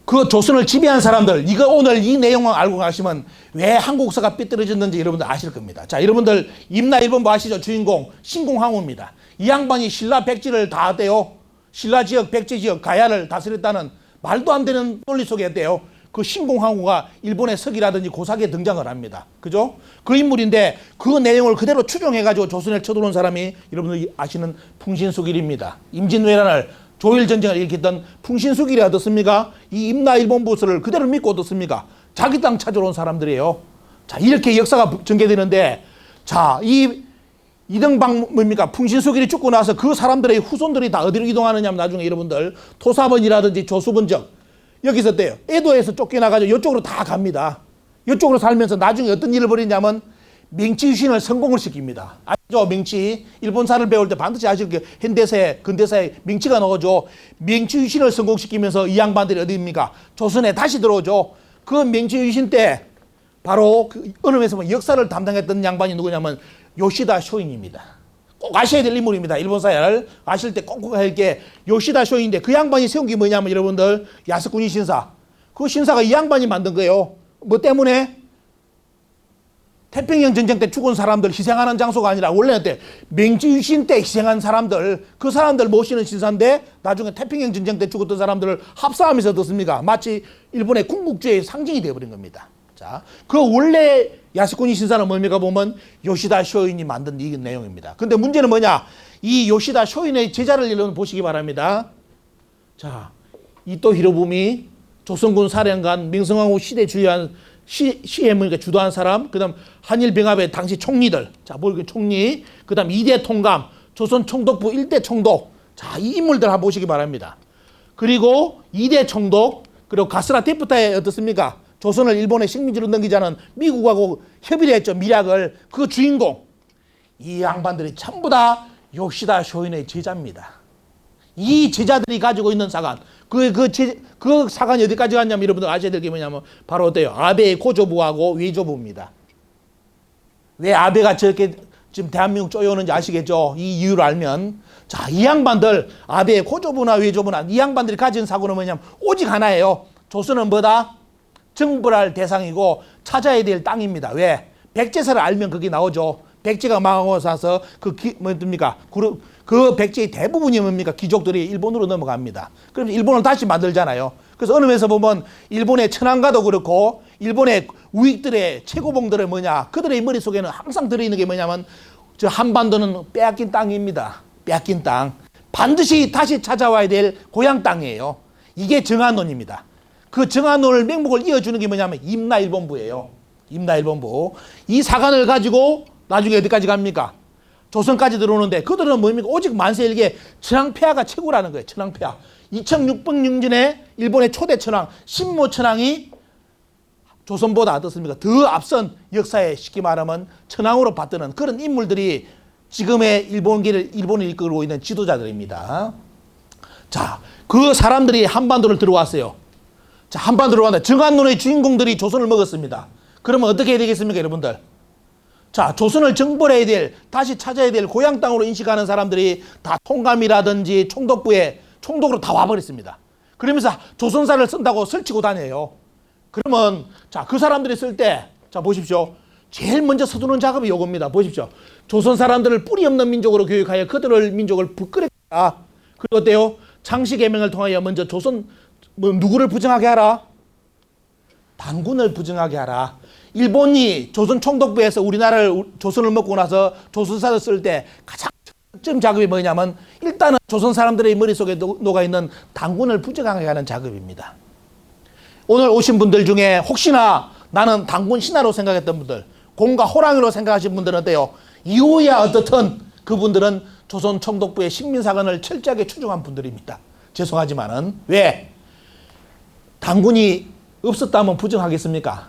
그 조선을 지배한 사람들, 이거 오늘 이 내용을 알고 가시면 왜 한국사가 삐뚤어졌는지 여러분들 아실 겁니다. 자, 여러분들 임나일본부 아시죠? 주인공 신공항우입니다. 이 양반이 신라 백지를 다 했대요. 신라 지역, 백제 지역, 가야를 다스렸다는 말도 안 되는 논리 속에 했대요. 그 신공항우가 일본의 서기라든지 고사기에 등장을 합니다. 그죠? 그 인물인데 그 내용을 그대로 추종해가지고 조선에 쳐들어온 사람이 여러분들이 아시는 풍신수길입니다. 임진왜란을 조일전쟁을 일으켰던 풍신수길이 어떻습니까? 이 임나일본부서를 그대로 믿고 어떻습니까? 자기 땅 찾아러 온 사람들이에요. 자, 이렇게 역사가 전개되는데, 자, 이등방 뭡니까? 풍신수길이 죽고 나서 그 사람들의 후손들이 다 어디로 이동하느냐면 나중에 여러분들 토사번이라든지 조수번적 여기서 어때요? 에도에서 쫓겨나가지고 이쪽으로 다 갑니다. 이쪽으로 살면서 나중에 어떤 일을 벌이냐면 맹치유신을 성공을 시킵니다. 아시죠? 맹치. 일본사를 배울 때 반드시 아실 게 현대사에, 근대사에 맹치가 나오죠. 맹치유신을 성공시키면서 이 양반들이 어디입니까? 조선에 다시 들어오죠. 그 맹치유신 때 바로 그 어느 면에서 보면 역사를 담당했던 양반이 누구냐면 요시다 쇼인입니다. 꼭 아셔야 될 인물입니다. 일본사를 아실 때 꼭 할 게 요시다 쇼인인데 그 양반이 세운 게 뭐냐면 여러분들 야스쿠니 신사. 그 신사가 이 양반이 만든 거예요. 뭐 때문에? 태평양 전쟁 때 죽은 사람들 희생하는 장소가 아니라 원래는 때 맹지유신 때 희생한 사람들 그 사람들 모시는 신사인데 나중에 태평양 전쟁 때 죽었던 사람들을 합사하면서 어떻습니까? 마치 일본의 군국주의의 상징이 되어버린 겁니다. 자, 그 원래 야스쿠니 신사는 뭡니까 보면 요시다 쇼인이 만든 이 내용입니다. 근데 문제는 뭐냐? 이 요시다 쇼인의 제자를 여러분 보시기 바랍니다. 자, 이토 히로부미 조선군 사령관 명성황후 시대 주요한 CM이니까 주도한 사람, 그 다음 한일병합의 당시 총리들, 자, 볼게 총리, 그 다음 2대 통감, 조선 총독부 1대 총독, 자, 이 인물들 한번 보시기 바랍니다. 그리고 2대 총독, 그리고 가스라 데프타에 어떻습니까? 조선을 일본의 식민지로 넘기자는 미국하고 협의를 했죠. 밀약을. 그 주인공. 이 양반들이 전부 다 요시다 쇼인의 제자입니다. 이 제자들이 가지고 있는 사관. 그 사관이 어디까지 갔냐면 여러분들 아셔야 될 게 뭐냐면 바로 어때요? 아베의 고조부하고 외조부입니다. 왜 아베가 저렇게 지금 대한민국 쪼여오는지 아시겠죠? 이 이유를 알면. 자, 이 양반들, 아베의 고조부나 외조부나 이 양반들이 가진 사고는 뭐냐면 오직 하나예요. 조선은 뭐다? 정벌할 대상이고 찾아야 될 땅입니다. 왜? 백제사를 알면 그게 나오죠. 백제가 망하고 나서 뭡니까? 그 백제의 대부분이 뭡니까? 귀족들이 일본으로 넘어갑니다. 그럼 일본을 다시 만들잖아요. 그래서 어느 면에서 보면 일본의 천황가도 그렇고 일본의 우익들의 최고봉들은 뭐냐? 그들의 머릿속에는 항상 들어있는 게 뭐냐면 저 한반도는 빼앗긴 땅입니다. 빼앗긴 땅. 반드시 다시 찾아와야 될 고향 땅이에요. 이게 정한론입니다. 그 정한론을 맹목을 이어주는 게 뭐냐면 임나일본부예요. 임나일본부. 이 사관을 가지고 나중에 어디까지 갑니까? 조선까지 들어오는데 그들은 뭡니까? 오직 만세일기에 천황폐하가 최고라는 거예요. 천황폐하. 2600년전에 일본의 초대 천황 신모 천황이 조선보다 어떻습니까? 더 앞선 역사에 쉽게 말하면 천황으로 받드는 그런 인물들이 지금의 일본을 이끌고 있는 지도자들입니다. 자, 그 사람들이 한반도를 들어왔어요. 자, 한반도로 왔는데 정한론의 주인공들이 조선을 먹었습니다. 그러면 어떻게 해야 되겠습니까, 여러분들? 자, 조선을 정벌해야 될, 다시 찾아야 될 고향 땅으로 인식하는 사람들이 다 통감이라든지 총독부에 총독으로 다 와버렸습니다. 그러면서 조선사를 쓴다고 설치고 다녀요. 그러면 자, 그 사람들이 쓸 때, 자, 보십시오. 제일 먼저 서두르는 작업이 요겁니다. 보십시오. 조선 사람들을 뿌리 없는 민족으로 교육하여 그들을 민족을 부끄럽다. 그리고 어때요? 창씨개명을 통하여 먼저 조선 누구를 부정하게 하라? 당군을 부정하게 하라. 일본이 조선 총독부에서 우리나라를 조선을 먹고 나서 조선사를 쓸 때 가장 첫 작업이 뭐냐면 일단은 조선 사람들의 머릿속에 녹아있는 당군을 부정하게 하는 작업입니다. 오늘 오신 분들 중에 혹시나 나는 당군 신하로 생각했던 분들, 공과 호랑이로 생각하신 분들은 어때요? 이후야 어떻든 그분들은 조선 총독부의 식민사관을 철저하게 추종한 분들입니다. 죄송하지만은 왜? 당군이 없었다면 부정하겠습니까?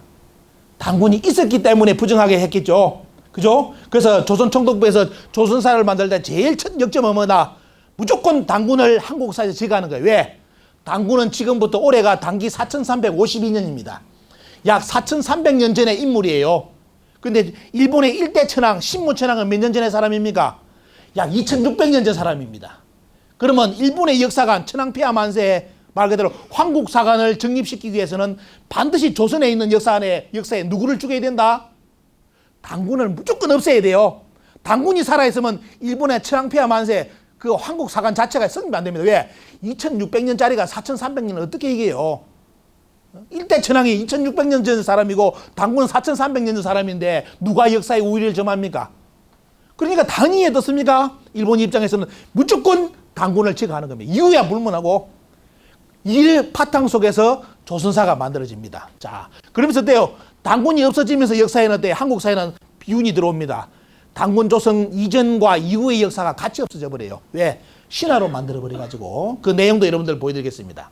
당군이 있었기 때문에 부정하게 했겠죠. 그죠? 그래서 조선 총독부에서 조선사를 만들 때 제일 첫 역점은 뭐다? 무조건 당군을 한국사에서 제거하는 거예요. 왜? 당군은 지금부터 올해가 당기 4352년입니다. 약 4300년 전의 인물이에요. 근데 일본의 1대 천황, 신무천황은 몇 년 전의 사람입니까? 약 2600년 전 사람입니다. 그러면 일본의 역사관, 천황폐하 만세에 말 그대로 황국사관을 정립시키기 위해서는 반드시 조선에 있는 역사에 누구를 죽여야 된다? 당군을 무조건 없애야 돼요. 당군이 살아있으면 일본의 천황폐하 만세 그 황국사관 자체가 성립 안 됩니다. 왜? 2600년짜리가 4300년을 어떻게 이겨요? 1대 천황이 2600년 전 사람이고 당군은 4300년 전 사람인데 누가 역사의 우위를 점합니까? 그러니까 당연히 어떻습니까? 일본 입장에서는 무조건 당군을 제거하는 겁니다. 이유야 불문하고 이 파탕 속에서 조선사가 만들어집니다. 자, 그러면서 어때요? 당군이 없어지면서 역사에는 어때요? 한국 사회는 비운이 들어옵니다. 당군 조선 이전과 이후의 역사가 같이 없어져 버려요. 왜? 신화로 만들어버려가지고 그 내용도 여러분들 보여드리겠습니다.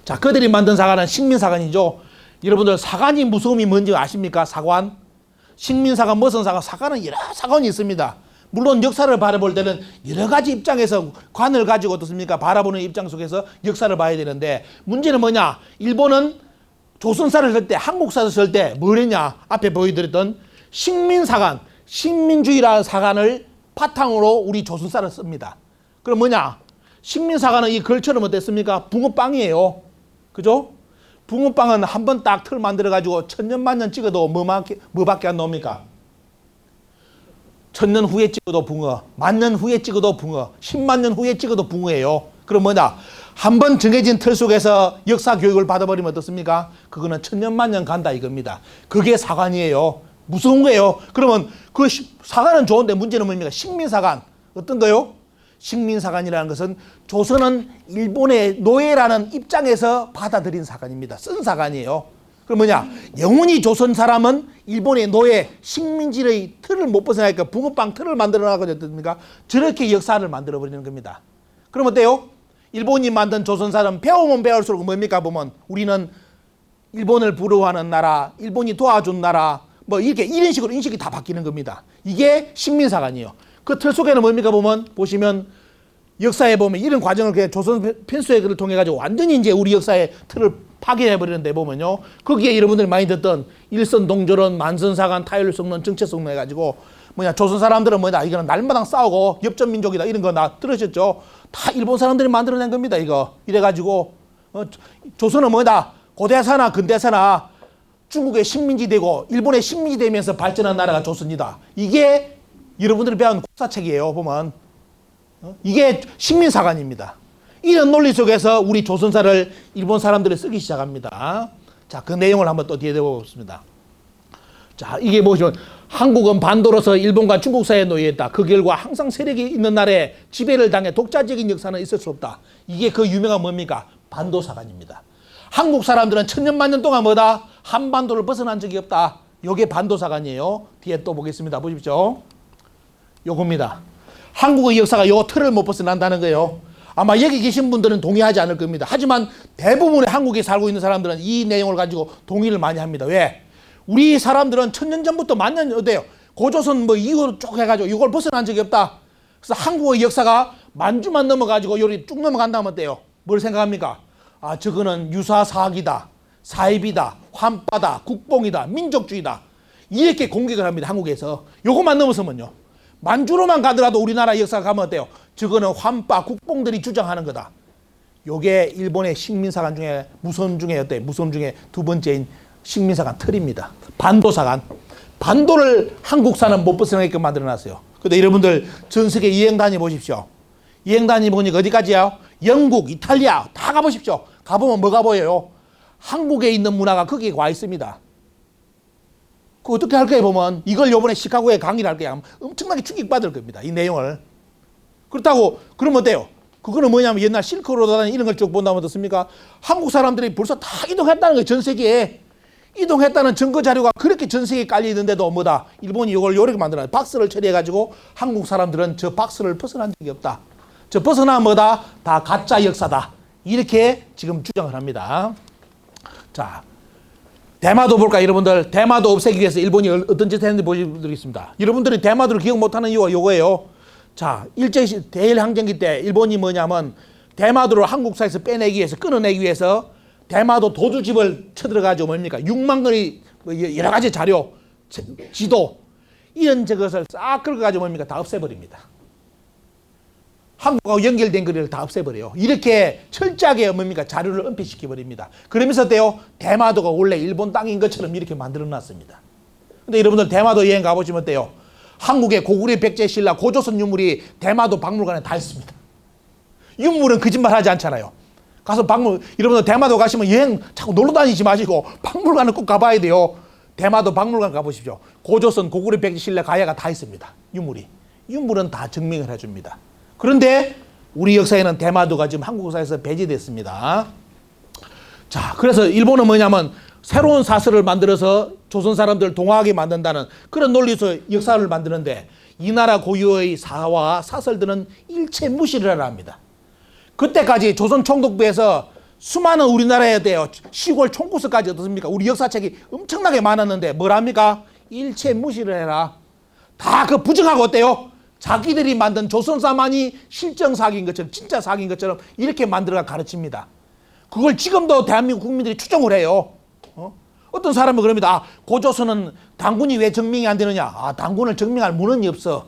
자, 그들이 만든 사관은 식민사관이죠. 여러분들 사관이 무서움이 뭔지 아십니까? 사관. 식민사관, 무슨 사관? 사관은 여러 사관이 있습니다. 물론 역사를 바라볼 때는 여러 가지 입장에서 관을 가지고 어떻습니까? 바라보는 입장 속에서 역사를 봐야 되는데 문제는 뭐냐? 일본은 조선사를 쓸 때, 한국사를 쓸 때 뭘 했냐? 앞에 보여드렸던 식민사관, 식민주의라는 사관을 바탕으로 우리 조선사를 씁니다. 그럼 뭐냐? 식민사관은 이 글처럼 어땠습니까? 붕어빵이에요. 그죠? 붕어빵은 한 번 딱 틀 만들어가지고 천년만년 찍어도 뭐밖에 안 나옵니까? 천년 후에 찍어도 붕어, 만년 후에 찍어도 붕어, 10만 년 후에 찍어도 붕어예요. 그럼 뭐냐? 한 번 정해진 틀 속에서 역사 교육을 받아버리면 어떻습니까? 그거는 천년만년 간다 이겁니다. 그게 사관이에요. 무서운 거예요. 그러면 그 사관은 좋은데 문제는 뭡니까? 식민사관. 어떤 거요? 식민사관이라는 것은 조선은 일본의 노예라는 입장에서 받아들인 사관입니다. 쓴 사관이에요. 그럼 뭐냐? 영원히 조선 사람은 일본의 노예, 식민지의 틀을 못 벗어나니까 붕어빵 틀을 만들어 나가지 않습니까? 저렇게 역사를 만들어 버리는 겁니다. 그럼 어때요? 일본이 만든 조선 사람 배우면 배울수록 뭡니까? 보면 우리는 일본을 부러워하는 나라, 일본이 도와준 나라, 뭐 이렇게 이런 식으로 인식이 다 바뀌는 겁니다. 이게 식민사관이에요. 그 틀 속에는 뭡니까? 보면 보시면 역사에 보면 이런 과정을 그냥 조선 편수회를 통해 가지고 완전히 이제 우리 역사의 틀을 파괴해 버리는데 보면요. 거기에 여러분들이 많이 듣던 일선 동조론, 만선사관, 타율성론, 정체성론 해가지고 뭐냐 조선 사람들은 뭐냐 이거는 날마다 싸우고 엽전민족이다 이런 거 나 들으셨죠? 다 일본 사람들이 만들어낸 겁니다. 이거 이래가지고 조선은 뭐다 고대사나 근대사나 중국의 식민지 되고 일본의 식민지 되면서 발전한 나라가 조선이다. 이게 여러분들이 배운 국사책이에요. 보면 이게 식민사관입니다. 이런 논리 속에서 우리 조선사를 일본 사람들이 쓰기 시작합니다. 자, 그 내용을 한번 또 뒤에 보겠습니다. 자, 이게 보시면 한국은 반도로서 일본과 중국 사이에 놓여있다. 그 결과 항상 세력이 있는 나라에 지배를 당해 독자적인 역사는 있을 수 없다. 이게 그 유명한 뭡니까? 반도사관입니다. 한국 사람들은 천년 만년 동안 뭐다? 한반도를 벗어난 적이 없다. 요게 반도사관이에요. 뒤에 또 보겠습니다. 보십시오. 요겁니다. 한국의 역사가 요 틀을 못 벗어난다는 거예요. 아마 여기 계신 분들은 동의하지 않을 겁니다. 하지만 대부분의 한국에 살고 있는 사람들은 이 내용을 가지고 동의를 많이 합니다. 왜? 우리 사람들은 천년 전부터 만년 어때요? 고조선 뭐 이후로 쭉 해가지고 이걸 벗어난 적이 없다. 그래서 한국의 역사가 만주만 넘어가지고 요리 쭉 넘어간다면 어때요? 뭘 생각합니까? 아, 저거는 유사사학이다, 사입이다, 환빠다, 국뽕이다, 민족주의다. 이렇게 공격을 합니다. 한국에서. 요것만 넘어서면요. 만주로만 가더라도 우리나라 역사가 가면 어때요? 저거는 환빠, 국뽕들이 주장하는 거다. 요게 일본의 식민사관 중에 무선 중에 어때요? 무선 중에 두 번째인 식민사관 틀입니다. 반도사관. 반도를 한국사는 못 벗어나게끔 만들어놨어요. 근데 여러분들 전 세계 여행 다녀보십시오. 여행 다녀보니까 어디까지요? 영국, 이탈리아 다 가보십시오. 가보면 뭐가 보여요? 한국에 있는 문화가 거기에 와 있습니다. 그 어떻게 할 거예요? 보면 이걸 요번에 시카고에 강의를 할 거예요. 엄청나게 충격받을 겁니다. 이 내용을. 그렇다고 그러면 어때요? 그거는 뭐냐면 옛날 실크로드나 이런 걸 쭉 본다면 어떻습니까? 한국 사람들이 벌써 다 이동했다는 거예요. 전 세계에. 이동했다는 증거 자료가 그렇게 전 세계에 깔려 있는데도 뭐다? 일본이 이걸 요렇게 만들어요. 박스를 처리해가지고 한국 사람들은 저 박스를 벗어난 적이 없다. 저 벗어나면 뭐다? 다 가짜 역사다. 이렇게 지금 주장을 합니다. 자, 대마도 볼까 여러분들? 대마도 없애기 위해서 일본이 어떤 짓을 했는지 보여드리겠습니다. 여러분들이 대마도를 기억 못하는 이유가 요거예요. 자, 일제시 대일항쟁기 때 일본이 뭐냐면 대마도를 한국사에서 빼내기 위해서 끊어내기 위해서 대마도 도주집을 쳐들어가지고 뭡니까? 6만 건의 여러 가지 자료, 지도 이런 것을 싹 긁어가지고 뭡니까? 다 없애버립니다. 한국하고 연결된 거리를 다 없애버려요. 이렇게 철저하게 뭡니까? 자료를 은폐시켜버립니다. 그러면서 어때요? 대마도가 원래 일본 땅인 것처럼 이렇게 만들어놨습니다. 근데 여러분들 대마도 여행 가보시면 어때요? 한국의 고구려 백제 신라 고조선 유물이 대마도 박물관에 다 있습니다. 유물은 거짓말하지 않잖아요. 가서 여러분들 대마도 가시면 여행 자꾸 놀러 다니지 마시고 박물관을 꼭 가봐야 돼요. 대마도 박물관 가보십시오. 고조선 고구려 백제 신라 가야가 다 있습니다. 유물은 다 증명을 해줍니다. 그런데 우리 역사에는 대마도가 지금 한국 역사에서 배제됐습니다. 자, 그래서 일본은 뭐냐면 새로운 사설을 만들어서 조선 사람들을 동화하게 만든다는 그런 논리에서 역사를 만드는데 이 나라 고유의 사와 사설들은 일체 무시를 하라 합니다. 그때까지 조선 총독부에서 수많은 우리나라에 대해 시골 총구서까지 어떻습니까? 우리 역사책이 엄청나게 많았는데 뭐랍니까? 일체 무시를 해라. 다 그 부정하고 어때요? 자기들이 만든 조선사만이 실정 사기인 것처럼 진짜 사기인 것처럼 이렇게 만들어가 가르칩니다. 그걸 지금도 대한민국 국민들이 추종을 해요. 어떤 사람은 그럽니다. 아, 고조선은 당군이 왜 증명이 안 되느냐? 아, 당군을 증명할 문헌이 없어.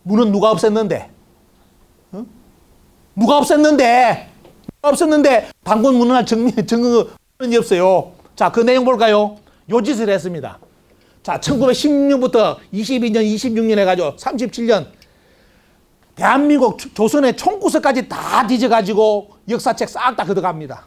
문헌 누가 없앴는데? 누가 없앴는데 당군 문헌할 증언이 없어요. 자, 그 내용 볼까요? 요 짓을 했습니다. 자, 1916부터 22년, 26년 해가지고 37년 대한민국 조선의 총구서까지 다 뒤져가지고 역사책 싹 다 걷어갑니다.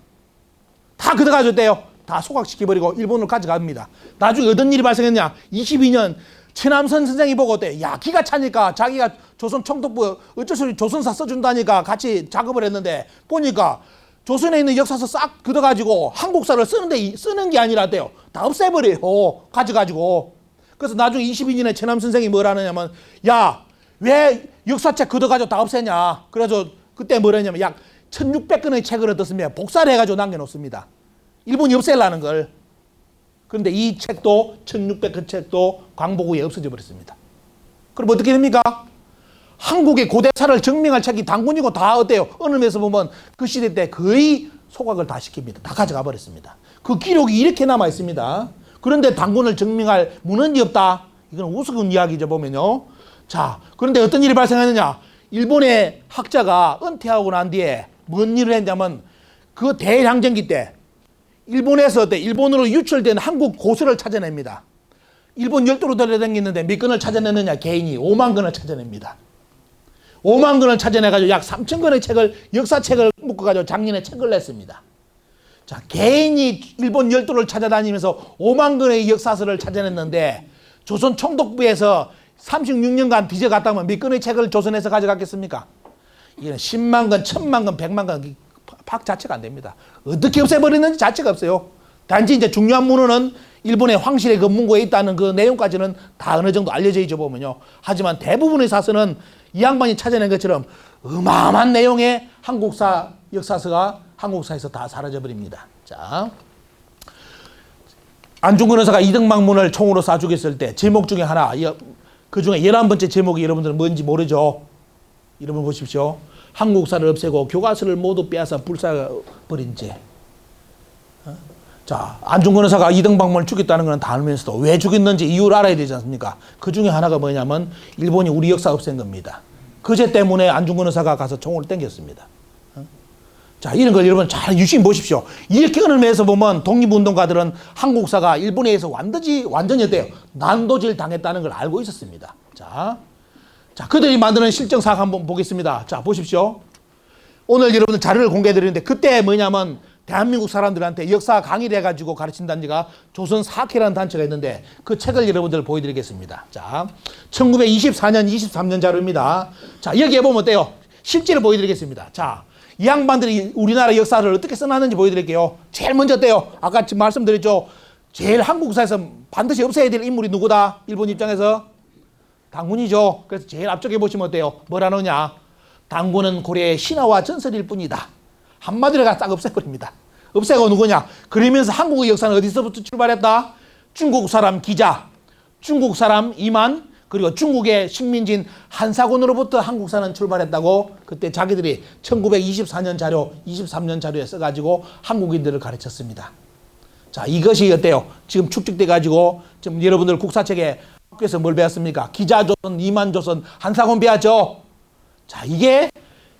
다 걷어가줬대요. 다 소각시켜버리고 일본으로 가져갑니다. 나중에 어떤 일이 발생했냐? 22년 최남선 선생이 보고 어때? 야, 기가 차니까 자기가 조선 총독부 어쩔 수 없이 조선사 써준다니까 같이 작업을 했는데 보니까 조선에 있는 역사서 싹 걷어가지고 한국사를 쓰는 게 아니라 돼요. 다 없애버려요. 가져가지고. 그래서 나중에 22년에 최남 선생이 뭘 하느냐면, 야, 왜 역사책 걷어가지고 다 없애냐. 그래서 그때 뭘 했냐면 약 1600권의 책을 어떻습니까? 복사를 해가지고 남겨놓습니다. 일본이 없애려는 걸. 그런데 이 책도 1600권 책도 광복 후에 없어져 버렸습니다. 그럼 어떻게 됩니까? 한국의 고대사를 증명할 책이 단군이고 다 어때요? 어느 면에서 보면 그 시대 때 거의 소각을 다 시킵니다. 다 가져가 버렸습니다. 그 기록이 이렇게 남아 있습니다. 그런데 단군을 증명할 문헌이 없다. 이건 우스운 이야기죠, 보면요. 자, 그런데 어떤 일이 발생하느냐? 일본의 학자가 은퇴하고 난 뒤에 뭔 일을 했냐면 그 대량전기 때 일본에서 일본으로 유출된 한국 고서를 찾아냅니다. 일본 열도로 돌아다니는데 몇 건을 찾아내느냐? 개인이 5만 건을 찾아냅니다. 5만 건을 찾아내가지고 약 3천 건의 책을, 역사책을 묶어가지고 작년에 책을 냈습니다. 자, 개인이 일본 열도를 찾아다니면서 5만 건의 역사서를 찾아냈는데 조선 총독부에서 36년간 뒤져갔다면 몇 건의 책을 조선에서 가져갔겠습니까? 이건 10만 건, 1000만 건, 100만 건 박 자체가 안 됩니다. 어떻게 없애버렸는지 자체가 없어요. 단지 이제 중요한 문헌은 일본의 황실의 그 문고에 있다는 그 내용까지는 다 어느 정도 알려져 있죠, 보면요. 하지만 대부분의 사서는 이 양반이 찾아낸 것처럼 어마어마한 내용의 한국사 역사서가 한국사에서 다 사라져버립니다. 자, 안중근 의사가 이등방문을 총으로 쏴 죽였을 때 제목 중에 하나, 그 중에 11번째 제목이 여러분들은 뭔지 모르죠? 여러분 보십시오. 한국사를 없애고 교과서를 모두 빼앗아 불사버린 죄. 자, 안중근 의사가 이등방문을 죽였다는 건 다 알면서도 왜 죽였는지 이유를 알아야 되지 않습니까? 그 중에 하나가 뭐냐면 일본이 우리 역사 없앤 겁니다. 그 죄 때문에 안중근 의사가 가서 총을 땡겼습니다. 자, 이런 걸 여러분 잘 유심히 보십시오. 이렇게 어느 면에서 보면 독립운동가들은 한국사가 일본에 의해서 완전히 어때요? 난도질 당했다는 걸 알고 있었습니다. 자, 그들이 만드는 실정사학 한번 보겠습니다. 자, 보십시오. 오늘 여러분들 자료를 공개해 드리는데 그때 뭐냐면 대한민국 사람들한테 역사 강의를 해가지고 가르친 단체가 조선사학회라는 단체가 있는데 그 책을 여러분들 보여드리겠습니다. 자, 1924년, 23년 자료입니다. 자, 여기에 보면 어때요? 실제로 보여드리겠습니다. 자, 이 양반들이 우리나라 역사를 어떻게 써놨는지 보여드릴게요. 제일 먼저 어때요? 아까 지금 말씀드렸죠? 제일 한국사에서 반드시 없애야 될 인물이 누구다? 일본 입장에서? 단군이죠. 그래서 제일 앞쪽에 보시면 어때요? 뭐라 하느냐? 단군은 고려의 신화와 전설일 뿐이다. 한마디로 딱 없애버립니다. 없애고 누구냐? 그러면서 한국의 역사는 어디서부터 출발했다? 중국 사람 기자, 중국 사람 이만, 그리고 중국의 식민지인 한사군으로부터 한국사는 출발했다고 그때 자기들이 1924년 자료, 23년 자료에 써가지고 한국인들을 가르쳤습니다. 자, 이것이 어때요? 지금 축적돼가지고 지금 여러분들 국사책에 학교에서 뭘 배웠습니까? 기자조선, 이만조선, 한사군 배웠죠? 자, 이게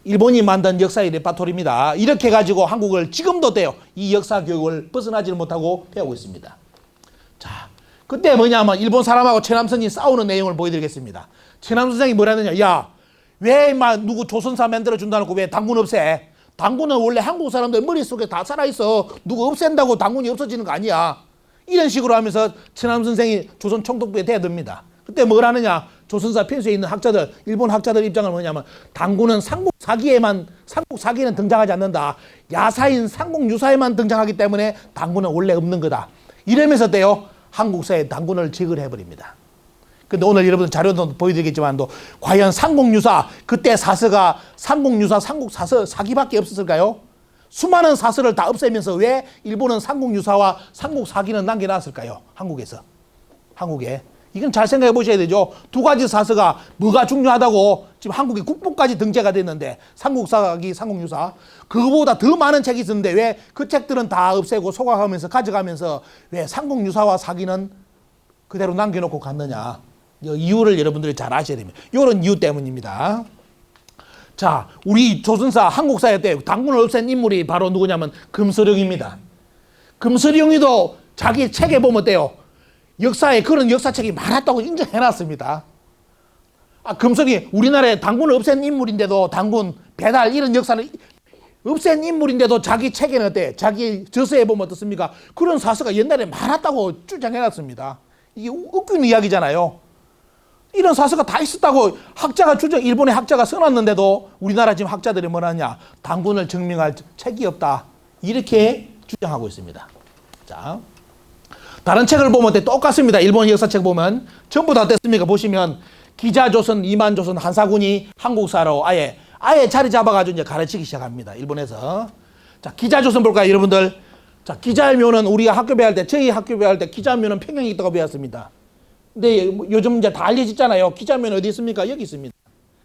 일본이 만든 역사의 레파토리입니다. 이렇게 가지고 한국을 지금도 돼요. 이 역사 교육을 벗어나지 못하고 배우고 있습니다. 자, 그때 뭐냐면 일본 사람하고 최남선이 싸우는 내용을 보여드리겠습니다. 최남 선생이 뭐라느냐? 야, 왜 누구 조선사 만들어준다 놓고 왜 단군 없애? 단군은 원래 한국 사람들 머릿속에 다 살아있어. 누구 없앤다고 단군이 없어지는 거 아니야. 이런 식으로 하면서 최남 선생이 조선 총독부에 대듭니다. 그때 뭘 하느냐? 조선사 편수에 있는 학자들, 일본 학자들 입장은 뭐냐면 단군은 삼국 사기에는 등장하지 않는다. 야사인 삼국 유사에만 등장하기 때문에 단군은 원래 없는 거다. 이러면서 때요 한국사에 단군을 제거를 해버립니다. 근데 오늘 여러분 자료도 보여드리겠지만도 과연 삼국유사 그때 사서가 삼국유사 삼국사서 사기밖에 없었을까요? 수많은 사서를 다 없애면서 왜 일본은 삼국유사와 삼국사기는 남겨놨을까요? 한국에. 이건 잘 생각해 보셔야 되죠. 두 가지 사서가 뭐가 중요하다고 지금 한국의 국보까지 등재가 됐는데 삼국사기, 삼국유사 그거보다 더 많은 책이 있었는데 왜 그 책들은 다 없애고 소각하면서 가져가면서 왜 삼국유사와 사기는 그대로 남겨놓고 갔느냐. 이유를 여러분들이 잘 아셔야 됩니다. 이런 이유 때문입니다. 자, 우리 조선사 한국사에 때 단군을 없앤 인물이 바로 누구냐면 금서령입니다. 금서령이도 자기 책에 보면 어때요? 역사에 그런 역사책이 많았다고 인정해놨습니다. 금서령이 우리나라에 단군을 없앤 인물인데도 단군, 배달 이런 역사를 없앤 인물인데도 자기 책에는 어때? 자기 저서에 보면 어떻습니까? 그런 사서가 옛날에 많았다고 주장해놨습니다. 이게 웃기는 이야기잖아요. 이런 사서가 다 있었다고 학자가 일본의 학자가 써놨는데도 우리나라 지금 학자들이 뭐라냐? 단군을 증명할 책이 없다. 이렇게 주장하고 있습니다. 자, 다른 책을 보면 똑같습니다. 일본 역사책 보면 전부 다 됐습니까? 보시면 기자조선, 이만조선, 한사군이 한국사로 아예 자리 잡아가지고 이제 가르치기 시작합니다. 일본에서. 자, 기자조선 볼까요, 여러분들? 자, 기자묘는 우리가 학교 배울 때, 저희 학교 배울 때 기자묘는 평양에 있다고 배웠습니다. 근데 요즘 이제 다 알려졌잖아요. 기자묘는 어디 있습니까? 여기 있습니다.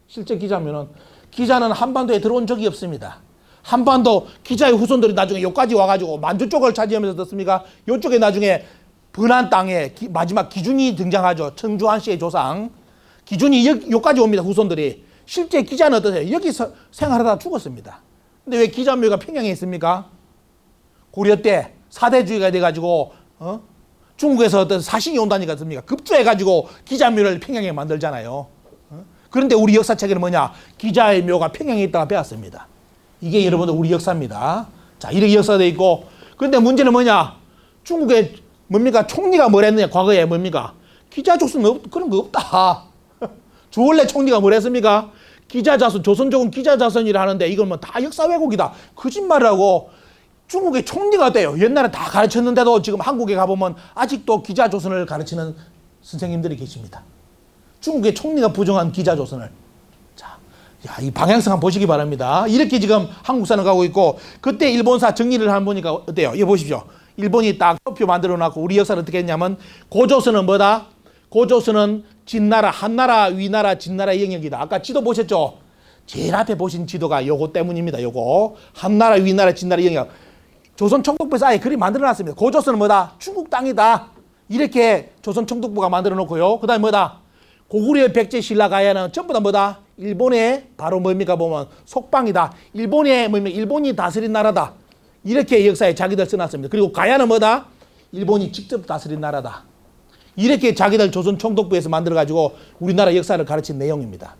실제 기자는 한반도에 들어온 적이 없습니다. 한반도 기자의 후손들이 나중에 여기까지 와가지고 만주 쪽을 차지하면서 어떻습니까? 이쪽에 나중에 번안 땅에 마지막 기준이 등장하죠. 청주한 씨의 조상. 기준이 여기까지 옵니다. 후손들이. 실제 기자는 어떠세요? 여기서 생활하다 죽었습니다. 근데 왜 기자묘가 평양에 있습니까? 고려 때 사대주의가 돼가지고 중국에서 어떤 사신이 온다니까 습니까? 급조해가지고 기자묘를 평양에 만들잖아요. 그런데 우리 역사책에는 뭐냐? 기자의 묘가 평양에 있다가 배웠습니다. 이게 여러분들 우리 역사입니다. 자, 이렇게 역사돼 있고, 그런데 문제는 뭐냐? 중국에 뭡니까? 총리가 뭐랬느냐? 과거에 뭡니까? 기자조선 그런 거 없다. 주원래 총리가 뭐랬습니까? 기자자손, 조선족은 기자자손이라 하는데 이건 뭐 다 역사 왜곡이다. 거짓말을 하고 중국의 총리가 어때요? 옛날에 다 가르쳤는데도 지금 한국에 가보면 아직도 기자조선을 가르치는 선생님들이 계십니다. 중국의 총리가 부정한 기자조선을. 자, 이 방향성 한번 보시기 바랍니다. 이렇게 지금 한국사는 가고 있고, 그때 일본사 정리를 한번 보니까 어때요? 이거 보십시오. 일본이 딱 표표 만들어 놨고, 우리 역사를 어떻게 했냐면, 고조선은 뭐다? 고조선은 진나라, 한나라, 위나라, 진나라의 영역이다. 아까 지도 보셨죠? 제일 앞에 보신 지도가 요거 때문입니다. 요거. 한나라, 위나라, 진나라 영역. 조선 총독부에서 아예 그림 만들어 놨습니다. 고조선은 뭐다? 중국 땅이다. 이렇게 조선 총독부가 만들어 놓고요. 그 다음에 뭐다? 고구려, 백제, 신라, 가야는 전부 다 뭐다? 일본의 바로 뭡니까 보면 속방이다. 일본의 뭡니까? 일본이 다스린 나라다. 이렇게 역사에 자기들 써놨습니다. 그리고 가야는 뭐다? 일본이 직접 다스린 나라다. 이렇게 자기들 조선 총독부에서 만들어가지고 우리나라 역사를 가르친 내용입니다.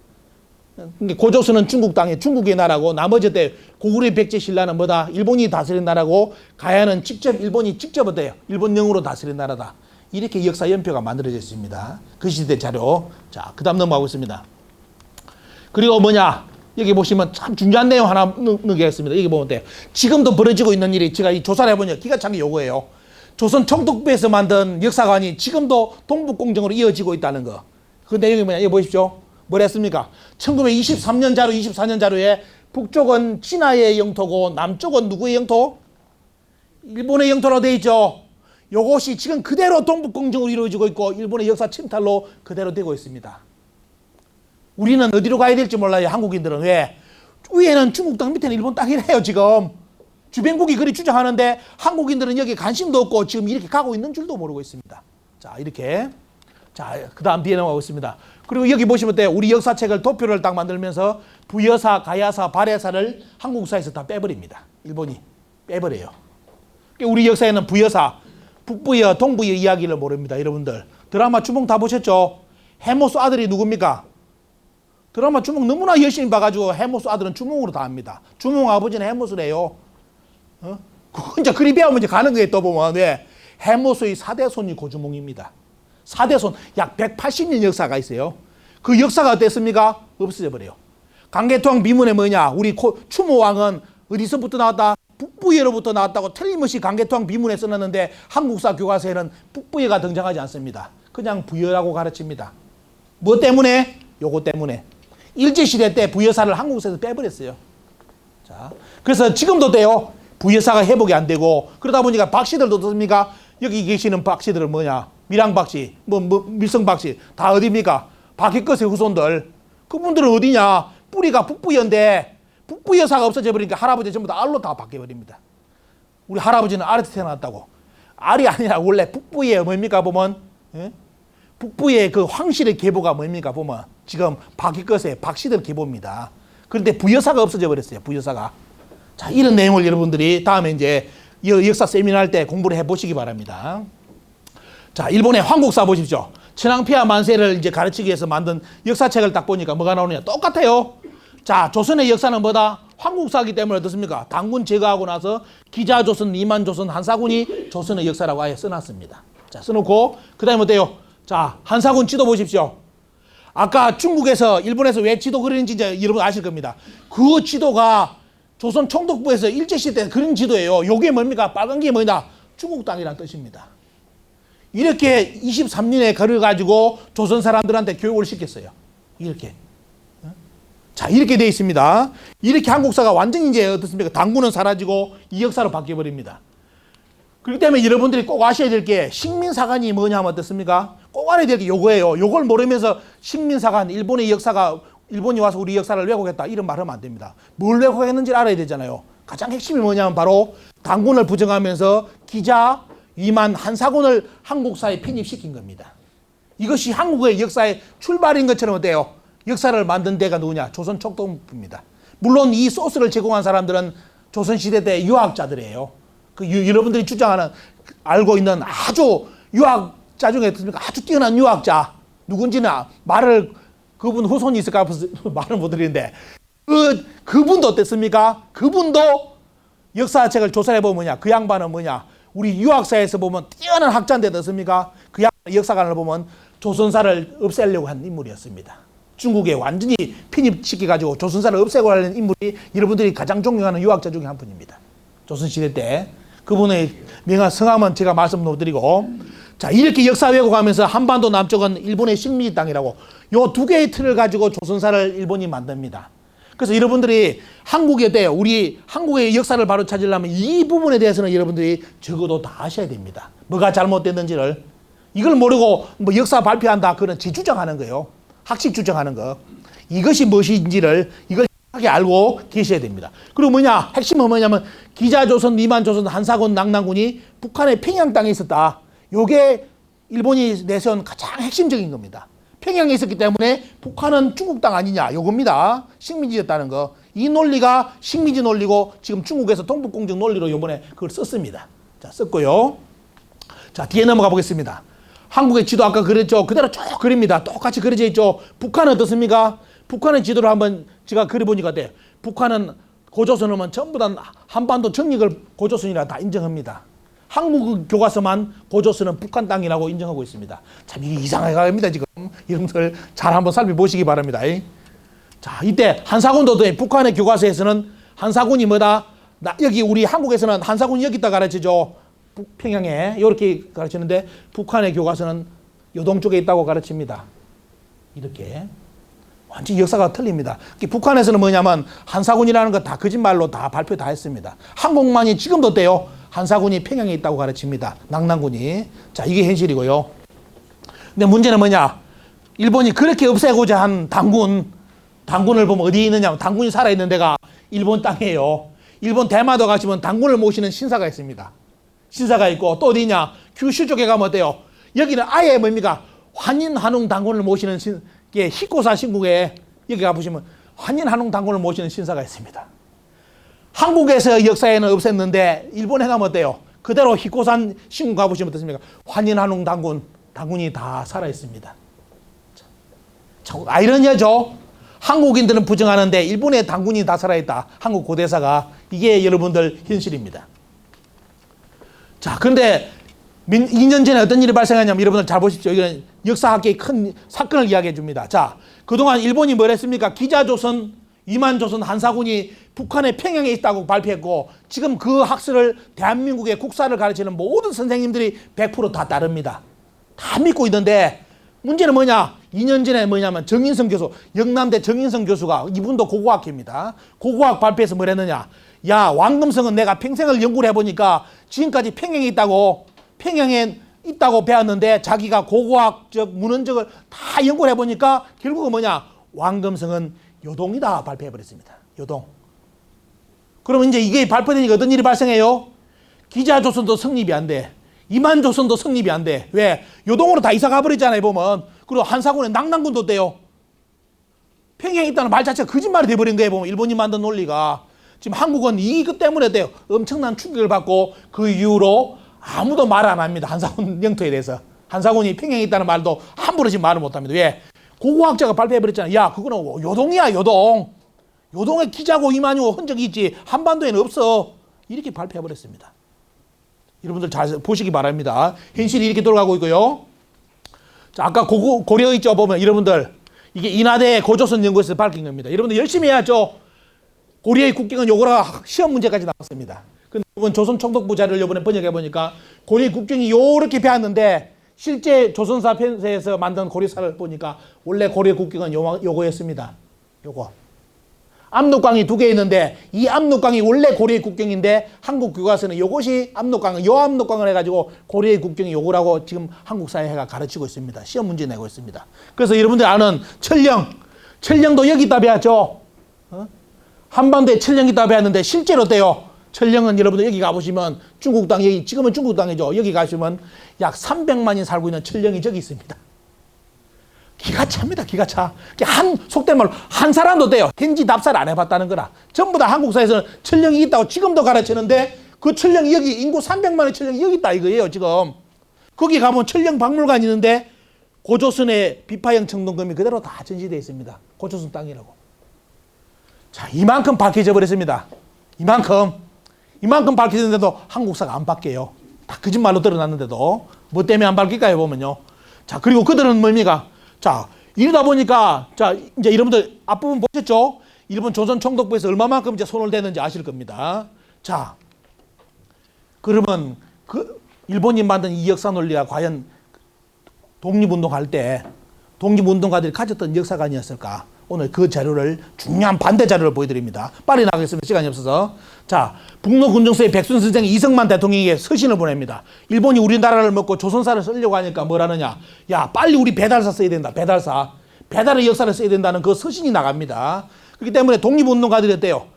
고조선은 중국 땅에 중국의 나라고, 나머지 때 고구려, 백제, 신라는 뭐다? 일본이 다스린 나라고, 가야는 일본이 직접 어때요? 일본령으로 다스린 나라다. 이렇게 역사 연표가 만들어져 있습니다. 그 시대 자료. 자, 그 다음 넘어가고 있습니다. 그리고 뭐냐? 여기 보시면 참 중요한 내용 하나 넣겠습니다. 여기 보면 돼요. 지금도 벌어지고 있는 일이, 제가 이 조사를 해보니 기가 찬 게 요거예요. 조선 총독부에서 만든 역사관이 지금도 동북공정으로 이어지고 있다는 거. 그 내용이 뭐냐? 여기 보십시오. 뭐랬습니까? 1923년 자료, 24년 자료에 북쪽은 진화의 영토고 남쪽은 누구의 영토? 일본의 영토로 되어 있죠. 요것이 지금 그대로 동북공정으로 이루어지고 있고 일본의 역사 침탈로 그대로 되고 있습니다. 우리는 어디로 가야 될지 몰라요. 한국인들은. 왜? 위에는 중국 땅, 밑에는 일본 땅이래요. 지금 주변국이 그리 주장하는데 한국인들은 여기 관심도 없고 지금 이렇게 가고 있는 줄도 모르고 있습니다. 자, 이렇게. 자, 그 다음 뒤에 넘어가고 있습니다. 그리고 여기 보시면 돼요. 우리 역사책을 도표를 딱 만들면서 부여사, 가야사, 발해사를 한국사에서 다 빼버립니다. 일본이 빼버려요. 우리 역사에는 부여사, 북부여, 동부여 이야기를 모릅니다. 여러분들 드라마 주몽 다 보셨죠? 해모수 아들이 누굽니까? 드라마 주몽 너무나 열심히 봐가지고 해모수 아들은 주몽으로 다 합니다. 주몽 아버지는 해모수래요. 그거 이제 그리 배우면 이제 가는 거예요. 또 보면. 왜? 해모수의 4대손이 고주몽입니다. 4대손, 약 180년 역사가 있어요. 그 역사가 어땠습니까? 없어져 버려요. 강개토왕 비문에 뭐냐? 우리 추모왕은 어디서부터 나왔다? 북부예로부터 나왔다고 틀림없이 강개토왕 비문에 써놨는데 한국사 교과서에는 북부예가 등장하지 않습니다. 그냥 부여라고 가르칩니다. 뭐 때문에? 요거 때문에. 일제시대 때 부여사를 한국사에서 빼버렸어요. 자, 그래서 지금도 돼요. 부여사가 회복이 안 되고, 그러다 보니까 박씨들도 어떻습니까? 여기 계시는 박씨들은 뭐냐? 밀항박씨, 밀성박씨, 다 어디입니까? 박희것의 후손들. 그분들은 어디냐? 뿌리가 북부여인데 북부여사가 없어져 버리니까 할아버지 전부 다 알로 다 바뀌어버립니다. 우리 할아버지는 알에서 태어났다고. 알이 아니라 원래 북부의 뭡니까 보면, 예? 북부의 그 황실의 계보가 뭡니까 보면 지금 박희것의 박씨들 계보입니다. 그런데 부여사가 없어져 버렸어요. 부여사가. 자, 이런 내용을 여러분들이 다음에 이제 역사 세미나 할 때 공부를 해보시기 바랍니다. 자, 일본의 황국사 보십시오. 천황폐하 만세를 이제 가르치기 위해서 만든 역사책을 딱 보니까 뭐가 나오느냐? 똑같아요. 자, 조선의 역사는 뭐다? 황국사이기 때문에 어떻습니까? 단군 제거하고 나서 기자조선, 이만조선, 한사군이 조선의 역사라고 아예 써놨습니다. 자, 써놓고 그 다음에 어때요? 자, 한사군 지도 보십시오. 아까 중국에서 일본에서 왜 지도 그리는지 이제 여러분 아실 겁니다. 그 지도가 조선 총독부에서 일제시대 때 그린 지도예요. 요게 뭡니까? 빨간 게 뭐냐? 중국 땅이라는 뜻입니다. 이렇게 23년에 걸어가지고 조선 사람들한테 교육을 시켰어요. 이렇게. 자, 이렇게 되어 있습니다. 이렇게 한국사가 완전히 이제 어떻습니까? 당군은 사라지고 이 역사로 바뀌어버립니다. 그렇기 때문에 여러분들이 꼭 아셔야 될 게 식민사관이 뭐냐 하면 어떻습니까? 꼭 알아야 될 게 요거예요. 요걸 모르면서 식민사관, 일본의 역사가, 일본이 와서 우리 역사를 왜곡했다 이런 말 하면 안 됩니다. 뭘 왜곡했는지를 알아야 되잖아요. 가장 핵심이 뭐냐면 바로 당군을 부정하면서 기자, 위만, 한사군을 한국사에 편입시킨 겁니다. 이것이 한국의 역사의 출발인 것처럼 어때요? 역사를 만든 데가 누구냐? 조선 총독부입니다. 물론 이 소스를 제공한 사람들은 조선시대 때 유학자들이에요. 여러분들이 주장하는, 알고 있는 아주 유학자 중에 아주 뛰어난 유학자, 누군지는 그분 후손이 있을까 말을 못 드리는데, 그분도 어땠습니까? 그분도 역사책을 조사해보면 뭐냐? 그 양반은 뭐냐? 우리 유학사에서 보면 뛰어난 학자인데 어떻습니까? 그 양반 역사관을 보면 조선사를 없애려고 한 인물이었습니다. 중국에 완전히 편입시켜가지고 조선사를 없애고 하려는 인물이 여러분들이 가장 존경하는 유학자 중에 한 분입니다. 조선시대 때. 그분의 명한 성함은 제가 말씀 못 드리고, 자, 이렇게 역사 왜곡하면서 한반도 남쪽은 일본의 식민지 땅이라고 요 두 개의 틀을 가지고 조선사를 일본이 만듭니다. 그래서 여러분들이 한국에 대해 우리 한국의 역사를 바로 찾으려면 이 부분에 대해서는 여러분들이 적어도 다 아셔야 됩니다. 뭐가 잘못됐는지를. 이걸 모르고 뭐 역사 발표한다 그런 재주장하는 거예요. 학식 주장하는 거. 이것이 무엇인지를 이걸 하게 알고 계셔야 됩니다. 그리고 뭐냐? 핵심은 뭐냐면 기자조선, 리만조선, 한사군, 낙난군이 북한의 평양 땅에 있었다. 요게 일본이 내세운 가장 핵심적인 겁니다. 평양에 있었기 때문에 북한은 중국 땅 아니냐 요겁니다. 식민지였다는 거. 이 논리가 식민지 논리고 지금 중국에서 동북공정 논리로 요번에 그걸 썼습니다. 자, 썼고요. 자, 뒤에 넘어가 보겠습니다. 한국의 지도 아까 그랬죠. 그대로 쭉 그립니다. 똑같이 그려져 있죠. 북한은 어떻습니까? 북한의 지도를 한번 제가 그려보니까 어때요? 북한은 고조선은 전부 다 한반도 정립을 고조선이라 다 인정합니다. 한국 교과서만 고조선은 북한 땅이라고 인정하고 있습니다. 참 이게 이상하게 갑니다 지금. 여러분들 잘 한번 살펴보시기 바랍니다. 자, 이때 한사군도 북한의 교과서에서는 한사군이 뭐다? 여기 우리 한국에서는 한사군이 여기 있다 가르치죠. 평양에 이렇게 가르치는데 북한의 교과서는 요동 쪽에 있다고 가르칩니다. 이렇게. 완전히 역사가 틀립니다. 북한에서는 뭐냐면 한사군이라는 거 다 거짓말로 다 발표 다 했습니다. 한국만이 지금도 어때요? 한사군이 평양에 있다고 가르칩니다. 낙난군이. 자, 이게 현실이고요. 근데 문제는 뭐냐? 일본이 그렇게 없애고자 한 당군을 보면 어디에 있느냐? 당군이 살아있는 데가 일본 땅이에요. 일본 대마도 가시면 당군을 모시는 신사가 있습니다. 신사가 있고 또 어디냐? 규슈 쪽에 가면 어때요? 여기는 아예 뭡니까? 환인한웅 당군을 모시는 히코사 신국에 여기 가보시면 환인한웅 당군을 모시는 신사가 있습니다. 한국에서 역사에는 없앴는데 일본에 가면 어때요? 그대로 히코산 신국 가보시면 어떻습니까? 환인한웅 당군이 다 살아있습니다. 참 아이러니하죠? 한국인들은 부정하는데 일본의 당군이 다 살아있다. 한국 고대사가. 이게 여러분들 현실입니다. 자, 그런데 2년 전에 어떤 일이 발생하냐면 여러분들 잘 보십시오. 이건 역사학계의 큰 사건을 이야기해 줍니다. 자, 그동안 일본이 뭘 했습니까? 기자조선, 위만조선, 한사군이 북한의 평양에 있다고 발표했고 지금 그 학설을 대한민국의 국사를 가르치는 모든 선생님들이 100% 다 따릅니다. 다 믿고 있는데 문제는 뭐냐? 2년 전에 뭐냐면 정인성 교수, 영남대 정인성 교수가 이분도 고고학회입니다. 고고학 발표에서 뭘 했느냐? 야, 왕금성은 내가 평생을 연구를 해보니까 지금까지 평양에 있다고 배웠는데 자기가 고고학적, 문헌적을 다 연구를 해보니까 결국은 뭐냐? 왕금성은 요동이다 발표해버렸습니다. 요동. 그러면 이제 이게 발표되니까 어떤 일이 발생해요? 기자조선도 성립이 안 돼. 이만조선도 성립이 안 돼. 왜? 요동으로 다 이사 가버리잖아요, 보면. 그리고 한사군에 낙난군도 돼요. 평양에 있다는 말 자체가 거짓말이 돼버린 거예요, 보면. 일본이 만든 논리가. 지금 한국은 이것 때문에 돼요. 엄청난 충격을 받고 그 이후로 아무도 말 안 합니다. 한사군 영토에 대해서. 한사군이 평양에 있다는 말도 함부로 지금 말을 못 합니다. 왜? 고고학자가 발표해버렸잖아요. 야, 그거는 요동이야, 요동. 요동에 기자고 이만희고 흔적이 있지. 한반도에는 없어. 이렇게 발표해버렸습니다. 여러분들 잘 보시기 바랍니다. 현실이 이렇게 돌아가고 있고요. 자, 아까 고려 있죠? 보면 여러분들 이게 인하대 고조선 연구에서 밝힌 겁니다. 여러분들 열심히 해야죠. 고려의 국경은 요거라 시험 문제까지 나왔습니다. 근데 이번 조선 총독부 자료를 이번에 번역해 보니까 고려의 국경이 요렇게 배웠는데 실제 조선사 편세에서 만든 고려사를 보니까 원래 고려 국경은 요거였습니다. 요거. 압록강이 2개 있는데 이 압록강이 원래 고려의 국경인데 한국 교과서는 요것이 압록강, 요 압록강을 해가지고 고려의 국경이 요거라고 지금 한국 사회가 가르치고 있습니다. 시험 문제 내고 있습니다. 그래서 여러분들 아는 철령도 여기다 배웠죠. 한반도에 철령이 있다 배웠는데 실제로 어때요? 철령은 여러분들 여기 가보시면 중국 땅, 여기 지금은 중국 땅이죠. 여기 가시면 약 300만이 살고 있는 철령이 저기 있습니다. 기가 찹니다. 기가 차. 속된 말로 한 사람도 돼요. 현지 답사를 안 해봤다는 거라. 전부 다 한국사에서는 철령이 있다고 지금도 가르치는데 그 철령이 여기 인구 300만의 철령이 여기 있다 이거예요. 지금. 거기 가면 철령 박물관이 있는데 고조선의 비파형 청동금이 그대로 다 전시되어 있습니다. 고조선 땅이라고. 자, 이만큼 밝혀져 버렸습니다. 이만큼 밝혀졌는데도 한국사가 안 바뀌어요. 다 거짓말로 드러났는데도. 뭐 때문에 안 밝힐까요? 보면요. 자, 그리고 그들은 뭡니까? 자, 이러다 보니까, 자, 이제 여러분들 앞부분 보셨죠? 일본 조선 총독부에서 얼마만큼 이제 손을 대는지 아실 겁니다. 자, 그러면 그 일본이 만든 이 역사 논리가 과연 독립운동할 때 독립운동가들이 가졌던 역사가 아니었을까? 오늘 그 자료를 중요한 반대 자료를 보여드립니다. 빨리 나가겠습니다. 시간이 없어서. 자, 북로군정서의 백순 선생이 이승만 대통령에게 서신을 보냅니다. 일본이 우리나라를 먹고 조선사를 쓰려고 하니까 뭐라느냐. 야, 빨리 우리 배달사 써야 된다. 배달사. 배달의 역사를 써야 된다는 그 서신이 나갑니다. 그렇기 때문에 독립운동가들이 어때요?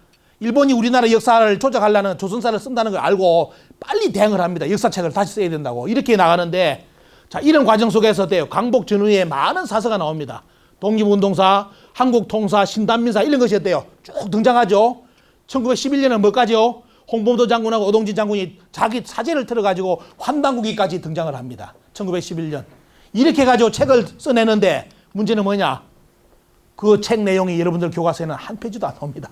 일본이 우리나라 역사를 조작하려는 조선사를 쓴다는 걸 알고 빨리 대응을 합니다. 역사책을 다시 써야 된다고. 이렇게 나가는데, 자, 이런 과정 속에서 어때요? 강복 전후에 많은 사서가 나옵니다. 독립운동사, 한국통사, 신단민사 이런 것이 어때요? 쭉 등장하죠. 1911년은 뭐까지요? 홍범도 장군하고 오동진 장군이 자기 사제를 틀어가지고 환단국기까지 등장을 합니다. 1911년. 이렇게 해가지고 책을 써내는데 문제는 뭐냐? 그 책 내용이 여러분들 교과서에는 한 페이지도 안 나옵니다.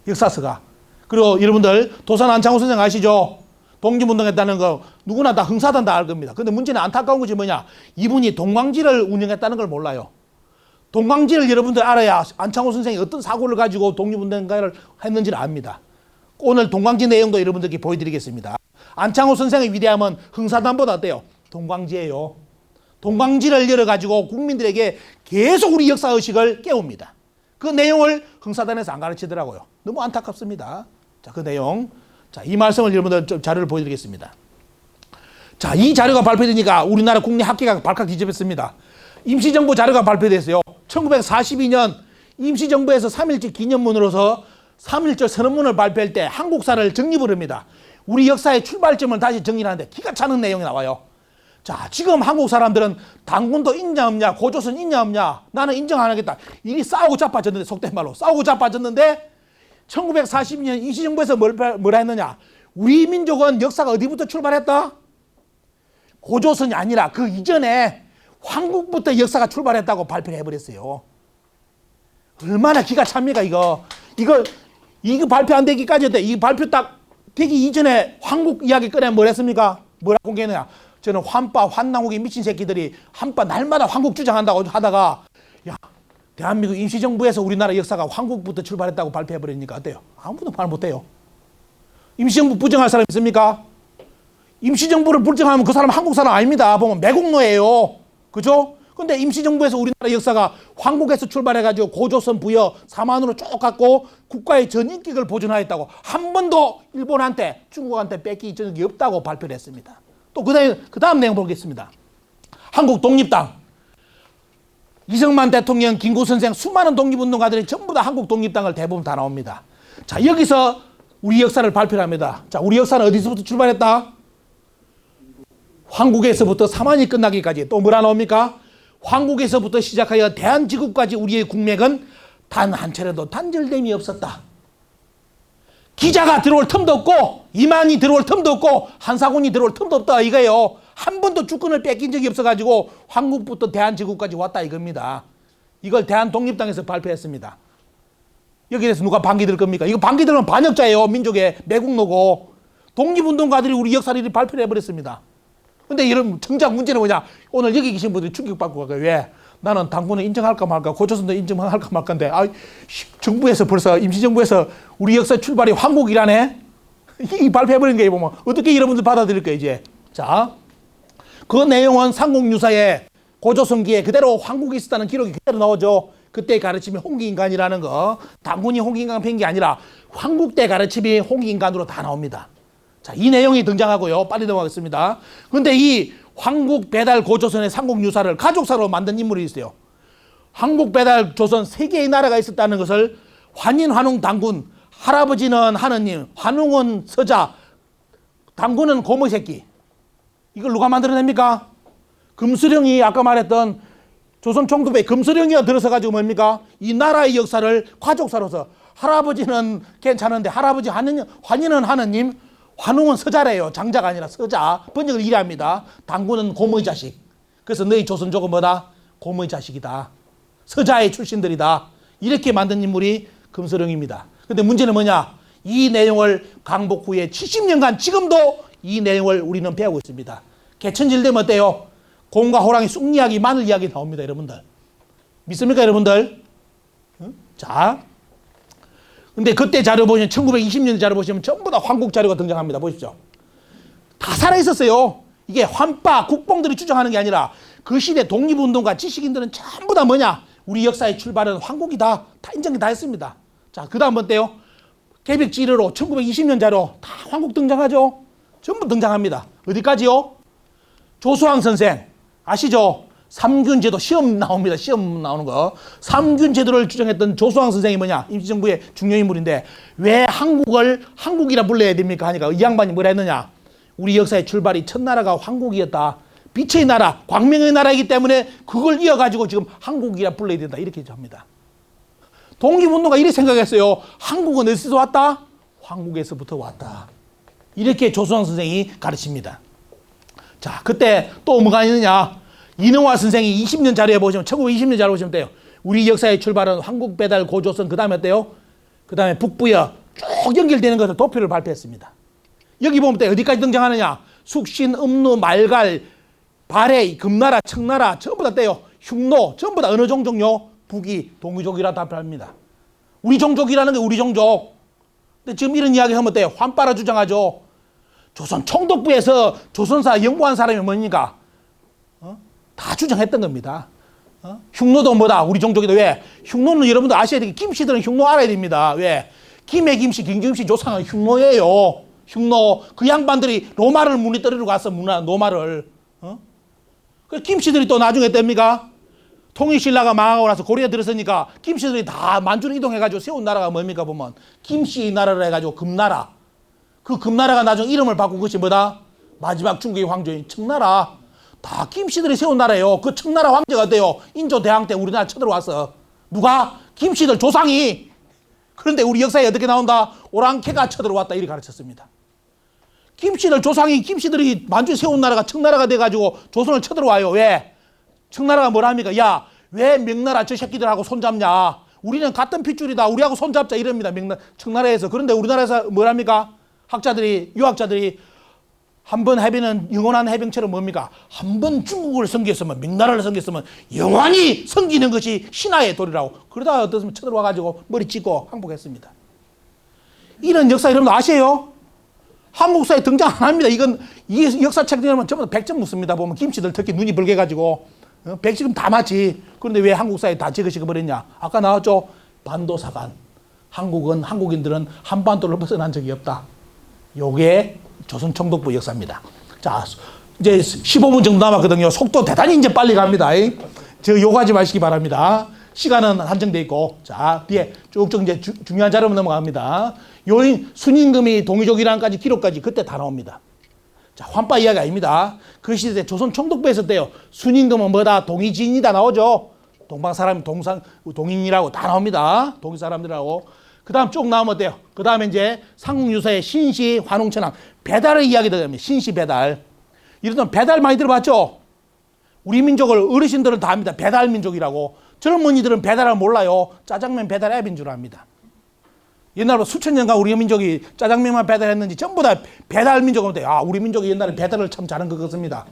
역사서가. 그리고 여러분들 도산 안창호 선생 아시죠? 독립운동했다는 거 누구나 다 흥사단 다 알 겁니다. 근데 문제는 안타까운 것이 뭐냐? 이분이 동광지를 운영했다는 걸 몰라요. 동광지를 여러분들 알아야 안창호 선생이 어떤 사고를 가지고 독립운동가를 했는지를 압니다. 오늘 동광지 내용도 여러분들께 보여드리겠습니다. 안창호 선생의 위대함은 흥사단보다 어때요? 동광지예요. 동광지를 열어가지고 국민들에게 계속 우리 역사의식을 깨웁니다. 그 내용을 흥사단에서 안 가르치더라고요. 너무 안타깝습니다. 자, 그 내용. 자, 이 말씀을 여러분들 좀 자료를 보여드리겠습니다. 자, 이 자료가 발표되니까 우리나라 국내 학계가 발칵 뒤집혔습니다. 임시정부 자료가 발표됐어요. 1942년 임시정부에서 3.1절 기념문으로서 3.1절 선언문을 발표할 때 한국사를 정립을 합니다. 우리 역사의 출발점을 다시 정리하는데 기가 차는 내용이 나와요. 자, 지금 한국 사람들은 당군도 있냐 없냐, 고조선 있냐 없냐, 나는 인정 안 하겠다. 일이 싸우고 자빠졌는데, 속된 말로 싸우고 자빠졌는데 1942년 임시정부에서 뭐라 했느냐? 우리 민족은 역사가 어디부터 출발했다? 고조선이 아니라 그 이전에 황국부터 역사가 출발했다고 발표를 해버렸어요. 얼마나 기가 찹니까 이거 발표 안 되기까지 했대. 이 발표 딱 되기 이전에 황국 이야기 꺼내 뭘 했습니까? 뭐라고 공개했느냐? 저는 환남국의 미친 새끼들이 날마다 황국 주장한다고 하다가 야, 대한민국 임시정부에서 우리나라 역사가 황국부터 출발했다고 발표해버리니까 어때요? 아무도 말 못해요. 임시정부 부정할 사람 있습니까? 임시정부를 부정하면 그 사람 한국 사람 아닙니다. 보면 매국노예요. 그죠? 근데 임시정부에서 우리나라 역사가 황국에서 출발해가지고 고조선 부여 사만으로 쭉 갔고 국가의 전인격을 보존하였다고 한 번도 일본한테 중국한테 뺏기 적이 없다고 발표를 했습니다. 또 그 다음 내용 보겠습니다. 한국 독립당 이승만 대통령, 김구 선생 수많은 독립운동가들이 전부 다 한국 독립당을 대부분 다 나옵니다. 자, 여기서 우리 역사를 발표를 합니다. 자, 우리 역사는 어디서부터 출발했다? 황국에서부터 사만이 끝나기까지. 또 뭐라 나옵니까? 황국에서부터 시작하여 대한지국까지 우리의 국맥은 단 한 차례도 단절됨이 없었다. 기자가 들어올 틈도 없고 이만이 들어올 틈도 없고 한사군이 들어올 틈도 없다 이거예요. 한 번도 주권을 뺏긴 적이 없어가지고 황국부터 대한지국까지 왔다 이겁니다. 이걸 대한독립당에서 발표했습니다. 여기에 대해서 누가 반기 들 겁니까? 이거 반기 들면 반역자예요. 민족의 매국노고. 독립운동가들이 우리 역사를 발표를 해버렸습니다. 근데 이런 정작 문제는 뭐냐? 오늘 여기 계신 분들이 충격받고 가요. 왜? 나는 당군을 인정할까 말까, 고조선도 인정할까 말까인데, 정부에서 벌써, 임시정부에서 우리 역사 출발이 황국이라네? 이 발표해버린 게 보면, 어떻게 여러분들 받아들일 거예요, 이제. 자, 그 내용은 삼국유사에 고조선기에 그대로 황국이 있었다는 기록이 그대로 나오죠. 그때 가르침이 홍기인간이라는 거, 당군이 홍기인간 팬 게 아니라 황국 때 가르침이 홍기인간으로 다 나옵니다. 자, 이 내용이 등장하고요. 빨리 넘어가겠습니다. 근데 이 황국 배달 고조선의 삼국유사를 가족사로 만든 인물이 있어요. 황국 배달 조선 세 개의 나라가 있었다는 것을 환인, 환웅, 당군, 할아버지는 하느님, 환웅은 서자, 당군은 고모 새끼. 이걸 누가 만들어냅니까? 금수령이 아까 말했던 조선 총독부의 금수령이가 들어서 가지고 뭡니까? 이 나라의 역사를 가족사로서 할아버지는 괜찮은데 할아버지 환인은 하느님, 환웅은 서자래요. 장자가 아니라 서자. 번역을 이래 합니다. 당군은 고모의 자식. 그래서 너희 조선족은 뭐다? 고모의 자식이다. 서자의 출신들이다. 이렇게 만든 인물이 금수령입니다. 근데 문제는 뭐냐? 이 내용을 강복 후에 70년간 지금도 이 내용을 우리는 배우고 있습니다. 개천질 되면 어때요? 곰과 호랑이 쑥 이야기, 마늘 이야기 나옵니다, 여러분들. 믿습니까, 여러분들? 응? 자. 근데 그때 자료 보시면 1920년 자료 보시면 전부 다 황국 자료가 등장합니다. 보십시오. 다 살아있었어요. 이게 환빠, 국뽕들이 주장하는 게 아니라 그 시대 독립운동가 지식인들은 전부 다 뭐냐? 우리 역사의 출발은 황국이다. 다 인정이 다 했습니다. 자, 그 다음 번때요. 개벽지르로 1920년 자료 다 황국 등장하죠. 전부 등장합니다. 어디까지요? 조수왕 선생 아시죠? 삼균제도 시험 나옵니다. 시험 나오는 거. 삼균제도를 주장했던 조수왕 선생이 뭐냐? 임시정부의 중요 인물인데 왜 한국을 한국이라 불러야 됩니까? 하니까 이 양반이 뭐라 했느냐? 우리 역사의 출발이 첫나라가 황국이었다. 빛의 나라, 광명의 나라이기 때문에 그걸 이어가지고 지금 한국이라 불러야 된다. 이렇게 합니다. 독립운동가 이렇게 생각했어요. 한국은 어디서 왔다? 황국에서부터 왔다. 이렇게 조수왕 선생이 가르칩니다. 자, 그때 또 뭐가 있느냐? 이능화 선생이 20년 자료에 보시면 1920년 자료 보시면 돼요. 우리 역사의 출발은 황국 배달 고조선 그 다음에 어때요? 그 다음에 북부여 쭉 연결되는 것을 도표를 발표했습니다. 여기 보면 때 어디까지 등장하느냐? 숙신, 음루, 말갈, 발해, 금나라, 청나라 전부 다 떼요. 흉노 전부 다 어느 종족요? 북이 동이족이라 답합니다. 우리 종족이라는 게 우리 종족. 근데 지금 이런 이야기 하면 어때요? 환빠라 주장하죠. 조선 총독부에서 조선사 연구한 사람이 뭡니까? 다 주장했던 겁니다. 흉노도 뭐다? 우리 종족이다. 왜? 흉노는 여러분들 아셔야 되게 김씨들은 흉노 알아야 됩니다. 왜? 김해 김씨, 김김씨 조상은 흉노예요. 흉노. 그 양반들이 로마를 무너뜨리러 갔어. 노마를. 그 김씨들이 또 나중에 뗍니까? 통일신라가 망하고 나서 고려에 들었으니까 김씨들이 다 만주를 이동해가지고 세운 나라가 뭡니까 보면 김씨 나라를 해가지고 금나라. 그 금나라가 나중에 이름을 바꾼 것이 뭐다? 마지막 중국의 황제인 청나라. 다 김씨들이 세운 나라예요. 그 청나라 황제가 돼요. 인조대항 때 우리나라 쳐들어왔어. 누가? 김씨들 조상이. 그런데 우리 역사에 어떻게 나온다? 오랑캐가 쳐들어왔다. 이렇게 가르쳤습니다. 김씨들 조상이 김씨들이 만주에 세운 나라가 청나라가 돼가지고 조선을 쳐들어와요. 왜? 청나라가 뭐라 합니까? 야, 왜 명나라 저 새끼들하고 손잡냐? 우리는 같은 핏줄이다. 우리하고 손잡자 이럽니다. 청나라에서. 그런데 우리나라에서 뭐랍니까? 학자들이, 유학자들이 한 번 해비는 영원한 해병처럼 뭡니까? 한 번 중국을 섬겼으면, 명나라를 섬겼으면 영원히 섬기는 것이 신하의 도리라고. 그러다가 어떻으면 쳐들어와가지고 머리 찍고 항복했습니다. 이런 역사 여러분 아세요? 한국사에 등장 안 합니다. 이건 이 역사책 여러분 전부 다 100점 묻습니다. 보면 김씨들 특히 눈이 붉게가지고 100점 다 맞지. 그런데 왜 한국사에 다 찍으시고 버렸냐? 아까 나왔죠? 반도사관. 한국인들은 한반도를 벗어난 적이 없다. 요게 조선 총독부 역사입니다. 자, 이제 15분 정도 남았거든요. 속도 대단히 이제 빨리 갑니다. 저 요구하지 마시기 바랍니다. 시간은 한정돼 있고. 자, 뒤에 쭉쭉 이제 중요한 자료만 넘어갑니다. 요인, 순임금이 동이족이란까지 기록까지 그때 다 나옵니다. 자, 환빠 이야기 아닙니다. 그 시대 조선 총독부에서 때요. 순임금은 뭐다? 동이진이다 나오죠. 동방 사람, 동인이라고 다 나옵니다. 동이 사람들하고. 그 다음 쭉 나오면 어때요? 그 다음에 이제 삼국유사의 신시, 환웅천왕, 배달의 이야기도 됩니다. 신시 배달. 이러던 배달 많이 들어봤죠? 우리 민족을 어르신들은 다 압니다. 배달 민족이라고. 젊은이들은 배달을 몰라요. 짜장면 배달 앱인 줄 압니다. 옛날부터 수천 년간 우리 민족이 짜장면만 배달했는지 전부 다 배달 민족은 돼요. 아, 우리 민족이 옛날에 배달을 참 잘한 것 같습니다.